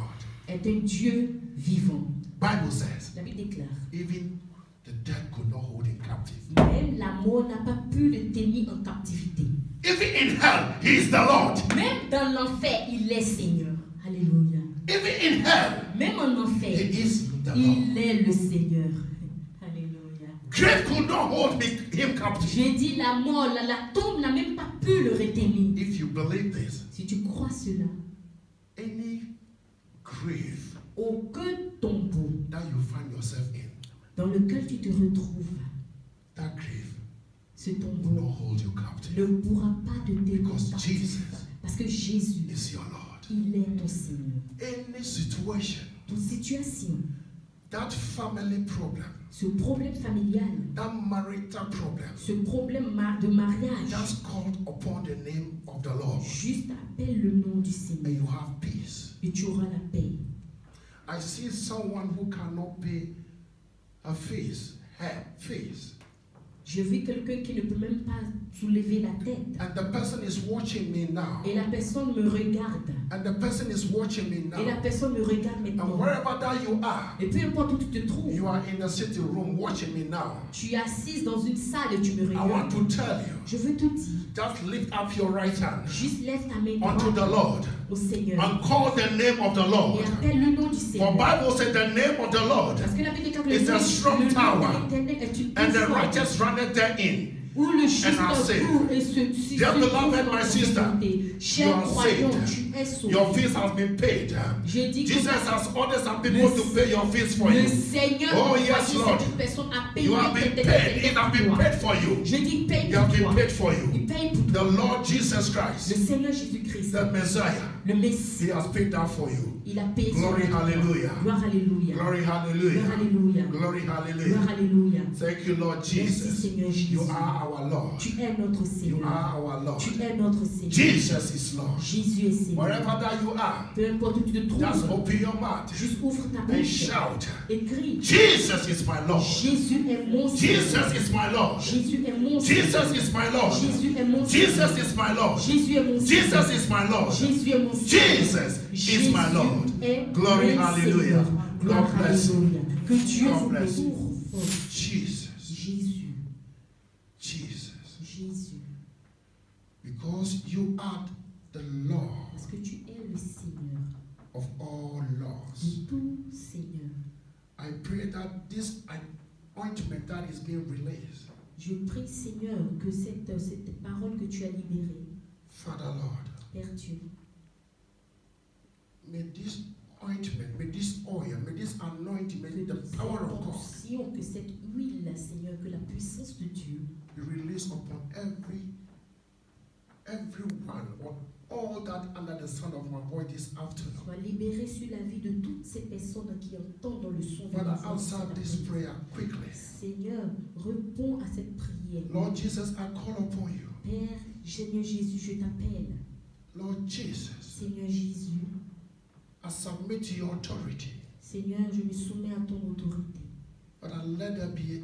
Speaker 2: Est un Dieu vivant.
Speaker 1: Bible says.
Speaker 2: La Bible déclare.
Speaker 1: Even the dead could not hold him captive.
Speaker 2: Même la mort n'a pas pu le tenir en captivité.
Speaker 1: Even in hell, he is the Lord.
Speaker 2: Même dans l'enfer, il est Seigneur. Alléluia.
Speaker 1: Even in hell,
Speaker 2: même en enfer,
Speaker 1: he is the Lord.
Speaker 2: Il est le Seigneur. Alléluia.
Speaker 1: Grave could not hold him captive.
Speaker 2: J'ai dit la mort, la tombe n'a même pas pu le retenir.
Speaker 1: If you believe this,
Speaker 2: si tu crois cela,
Speaker 1: any grave
Speaker 2: aucun tombeau
Speaker 1: that you find yourself in,
Speaker 2: dans lequel tu te retrouves,
Speaker 1: that grave
Speaker 2: ce tombeau
Speaker 1: will not hold you captive.
Speaker 2: Ne pourra pas te tenir
Speaker 1: captif.
Speaker 2: Parce que Jésus
Speaker 1: is your Lord.
Speaker 2: Il est ton Seigneur.
Speaker 1: Any situation,
Speaker 2: toute situation,
Speaker 1: that family problem,
Speaker 2: ce problème familial,
Speaker 1: that marital problem,
Speaker 2: ce problème de mariage,
Speaker 1: just called upon the name of the Lord.
Speaker 2: Juste appelle le nom du Seigneur.
Speaker 1: And you have peace.
Speaker 2: Et tu auras la paix.
Speaker 1: I see someone who cannot pay her face.
Speaker 2: Je vis quelqu'un qui ne peut même pas soulever la tête.
Speaker 1: And the person is watching me now.
Speaker 2: Et la personne me regarde.
Speaker 1: And the person is watching me now.
Speaker 2: Et la personne me regarde maintenant.
Speaker 1: And wherever that you are,
Speaker 2: et peu importe où tu te trouves,
Speaker 1: you are in the sitting room watching me now.
Speaker 2: Tu es assise dans une salle et tu me regardes.
Speaker 1: I want to tell you.
Speaker 2: Je veux te dire.
Speaker 1: Just lift up your right hand.
Speaker 2: Juste lève ta main
Speaker 1: unto the Lord.
Speaker 2: Au Seigneur.
Speaker 1: And call the name of the Lord.
Speaker 2: Et appelle le nom du Seigneur.
Speaker 1: For Bible said the name of the Lord is a strong tower, and the righteous runneth therein.
Speaker 2: Où le juste court et
Speaker 1: Dear beloved, my sister, you are saved. Your fees have been paid. Jesus has ordered some people to pay your fees for you. Oh yes, Lord. You have been paid. It has been paid for you. You have been paid for you. The Lord Jesus Christ, the Messiah, He has paid that for you. Glory, hallelujah. Glory, hallelujah. Glory, hallelujah. Thank you, Lord Jesus. You are our Lord.
Speaker 2: Tu es notre Seigneur.
Speaker 1: You are our Lord.
Speaker 2: Tu es notre Seigneur.
Speaker 1: Jesus is Lord.
Speaker 2: Jésus est Seigneur.
Speaker 1: Wherever that you are,
Speaker 2: peu importe où tu te trouves,
Speaker 1: just open your mouth.
Speaker 2: Juste ouvre ta bouche
Speaker 1: and shout.
Speaker 2: Et crie.
Speaker 1: Jesus is my Lord.
Speaker 2: Jésus est mon Seigneur.
Speaker 1: Jesus is my Lord.
Speaker 2: Jésus est mon Seigneur.
Speaker 1: Jesus is my Lord.
Speaker 2: Jésus est mon Seigneur.
Speaker 1: Jesus is my Lord.
Speaker 2: Jésus est mon Seigneur.
Speaker 1: Jesus is my Lord.
Speaker 2: Jésus est mon Seigneur.
Speaker 1: Jesus is my Lord. Glory, hallelujah. God bless you.
Speaker 2: Que Dieu
Speaker 1: God
Speaker 2: vous
Speaker 1: bless you.
Speaker 2: bénisse.
Speaker 1: Jesus.
Speaker 2: Jésus.
Speaker 1: Jesus.
Speaker 2: Jésus.
Speaker 1: Because you are the Lord.
Speaker 2: Parce que tu es le Seigneur.
Speaker 1: Of all laws.
Speaker 2: De tout Seigneur.
Speaker 1: I pray that this anointment that is being released.
Speaker 2: Je prie, Seigneur, que cette parole que tu as libérée,
Speaker 1: Father Lord,
Speaker 2: Père Dieu,
Speaker 1: may this ointment, may this oil, may this anointing, may the power of God,
Speaker 2: que cette huile, Seigneur, que la puissance de Dieu
Speaker 1: be released upon everyone, or all that under the sound of my voice this afternoon.
Speaker 2: Soit libéré sur la vie de toutes ces personnes qui entendent le son de
Speaker 1: Father, answer this prayer quickly.
Speaker 2: Seigneur, réponds à cette prière.
Speaker 1: Lord Jesus, I call upon you.
Speaker 2: Père, Seigneur Jésus, je t'appelle.
Speaker 1: Lord Jesus,
Speaker 2: Seigneur Jésus,
Speaker 1: I submit to your authority.
Speaker 2: Seigneur, je me soumets à ton autorité.
Speaker 1: Father, let there be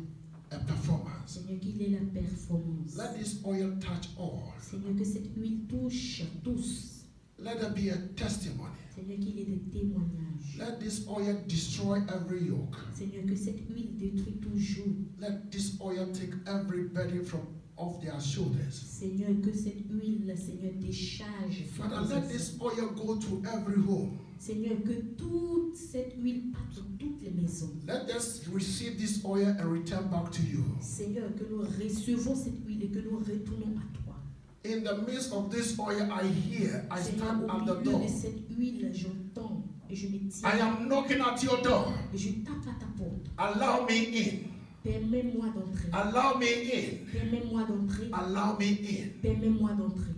Speaker 1: a performance.
Speaker 2: Seigneur, qu'il ait la performance.
Speaker 1: Let this oil touch all.
Speaker 2: Seigneur, que cette huile touche tous.
Speaker 1: Let there be a testimony.
Speaker 2: Seigneur, qu'il ait des témoignages.
Speaker 1: Let this oil destroy every yoke.
Speaker 2: Seigneur, que cette huile détruit tout joug.
Speaker 1: Let this oil take every burden from off their shoulders.
Speaker 2: Seigneur, que cette huile, Seigneur, décharge.
Speaker 1: Father, let this oil go to every home.
Speaker 2: Seigneur, que toute cette huile parte dans toutes les maisons.
Speaker 1: Let us receive this oil and return back to you.
Speaker 2: Seigneur, que nous recevons cette huile et que nous retournons à toi.
Speaker 1: In the midst of this oil, I hear, I stand at the door.
Speaker 2: De cette huile, j'entends et je me tiens.
Speaker 1: I am knocking at your door.
Speaker 2: Et je tape à ta porte.
Speaker 1: Allow me in.
Speaker 2: Permets-moi d'entrer.
Speaker 1: Allow me in.
Speaker 2: Permets-moi d'entrer.
Speaker 1: Allow me in.
Speaker 2: Permets-moi d'entrer.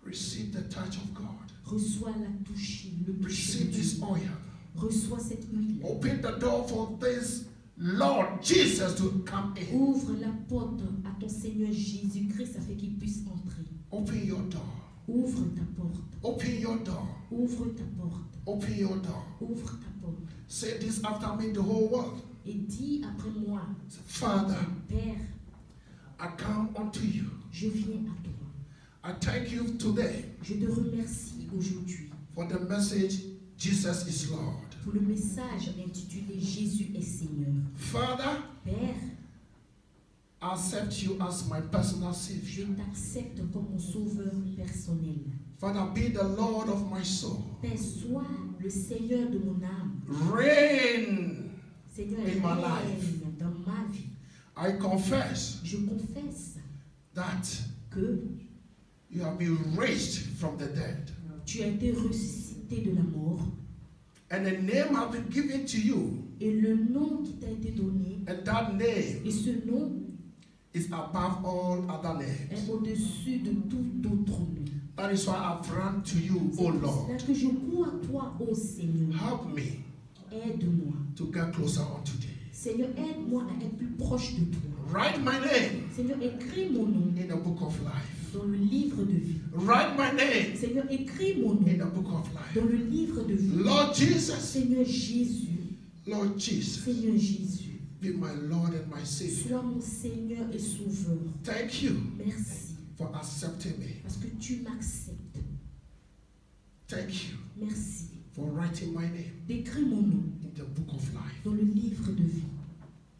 Speaker 1: Receive the touch of God.
Speaker 2: Reçois la touche, le toucher.
Speaker 1: Receive this oil.
Speaker 2: Reçois cette huile.
Speaker 1: Open the door for this Lord Jesus to come in.
Speaker 2: Ouvre la porte à ton Seigneur Jésus-Christ afin qu'il puisse entrer.
Speaker 1: Open your door.
Speaker 2: Ouvre ta porte.
Speaker 1: Open your door.
Speaker 2: Ouvre ta porte.
Speaker 1: Open your door.
Speaker 2: Ouvre ta porte.
Speaker 1: Say this after me, the whole world.
Speaker 2: Et dis après moi,
Speaker 1: Father,
Speaker 2: Père,
Speaker 1: I come unto you.
Speaker 2: je viens à toi.
Speaker 1: I thank you today
Speaker 2: Je te remercie aujourd'hui
Speaker 1: for the message, Jesus is Lord.
Speaker 2: pour le message intitulé Jésus est Seigneur.
Speaker 1: Father,
Speaker 2: Père,
Speaker 1: I accept you as my personal
Speaker 2: je
Speaker 1: Savior.
Speaker 2: t'accepte comme mon sauveur personnel.
Speaker 1: Father, be the Lord of my soul.
Speaker 2: Père, sois le Seigneur de mon âme.
Speaker 1: Reign
Speaker 2: Seigneur,
Speaker 1: in my life.
Speaker 2: règne dans ma vie.
Speaker 1: I confess
Speaker 2: Je confesse
Speaker 1: that
Speaker 2: que
Speaker 1: you have been raised from the dead.
Speaker 2: tu as été ressuscité de la mort.
Speaker 1: And a name has been given to you.
Speaker 2: Et le nom qui t'a été donné,
Speaker 1: And that name
Speaker 2: et ce nom
Speaker 1: is above all other names.
Speaker 2: est au-dessus de tout autre nom.
Speaker 1: That is why I've run to you,
Speaker 2: C'est
Speaker 1: O
Speaker 2: pour
Speaker 1: Lord.
Speaker 2: cela que je cours à toi, ô Seigneur.
Speaker 1: Help me
Speaker 2: Aide-moi.
Speaker 1: to get closer unto thee.
Speaker 2: Seigneur, aide-moi à être plus proche de toi.
Speaker 1: Write my name
Speaker 2: Seigneur, écris mon nom
Speaker 1: in the book of life.
Speaker 2: dans le livre de vie.
Speaker 1: Write my name
Speaker 2: Seigneur, écris mon nom
Speaker 1: in the book of life.
Speaker 2: dans le livre de vie.
Speaker 1: Lord Jesus,
Speaker 2: Seigneur Jésus,
Speaker 1: Lord Jesus,
Speaker 2: Seigneur Jésus,
Speaker 1: be my Lord and my Savior.
Speaker 2: sois mon Seigneur et Sauveur.
Speaker 1: Thank you
Speaker 2: Merci
Speaker 1: for accepting me.
Speaker 2: parce que tu m'acceptes.
Speaker 1: Thank you
Speaker 2: Merci
Speaker 1: for writing my name
Speaker 2: d'écrire mon nom
Speaker 1: in the book of life.
Speaker 2: dans le livre de vie.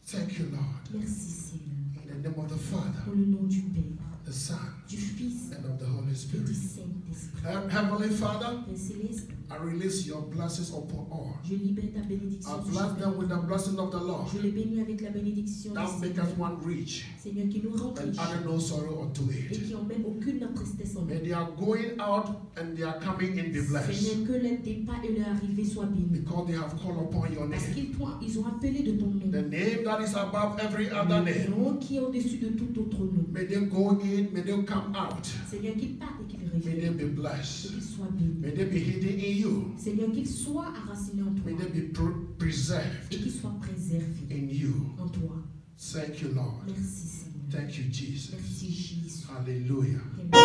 Speaker 1: Thank you, Lord.
Speaker 2: Merci Seigneur.
Speaker 1: In the name of the Father,
Speaker 2: Dans le nom du Père,
Speaker 1: the Son,
Speaker 2: du Fils
Speaker 1: and of the Holy
Speaker 2: et du
Speaker 1: Spirit.
Speaker 2: Saint-Esprit.
Speaker 1: Heavenly Father,
Speaker 2: Père Céleste,
Speaker 1: I release your blessings upon all.
Speaker 2: je libère ta bénédiction.
Speaker 1: I
Speaker 2: sur
Speaker 1: bless
Speaker 2: chacun.
Speaker 1: them with the blessing of the Lord.
Speaker 2: Je les bénis avec la bénédiction du
Speaker 1: That
Speaker 2: Seigneur.
Speaker 1: maketh one rich
Speaker 2: Seigneur, qui nous rend
Speaker 1: and
Speaker 2: riches
Speaker 1: added no sorrow unto
Speaker 2: et
Speaker 1: it.
Speaker 2: qui n'emmène aucune tristesse en
Speaker 1: May
Speaker 2: nous.
Speaker 1: they are going out and they are coming in be blessed.
Speaker 2: Seigneur, que leur départ et leur arrivée soient bénis.
Speaker 1: Because they have called upon your
Speaker 2: Parce
Speaker 1: name.
Speaker 2: qu'ils ont appelé de ton nom.
Speaker 1: The name that is above every other
Speaker 2: Le
Speaker 1: name.
Speaker 2: nom qui est au-dessus de tout autre nom.
Speaker 1: May they go in, may they come out.
Speaker 2: Seigneur, qu'ils partent et qu'ils
Speaker 1: May they
Speaker 2: reviennent.
Speaker 1: be
Speaker 2: Et
Speaker 1: blessed.
Speaker 2: qu'ils soient bénis.
Speaker 1: May they be hidden in you.
Speaker 2: Seigneur, qu'ils soient enracinés en
Speaker 1: May
Speaker 2: toi.
Speaker 1: they be preserved
Speaker 2: Et qu'ils soient préservés
Speaker 1: in you.
Speaker 2: en toi.
Speaker 1: Thank you, Lord.
Speaker 2: Merci Seigneur.
Speaker 1: Thank you, Jesus.
Speaker 2: Merci Jésus.
Speaker 1: Hallelujah.
Speaker 2: Amen.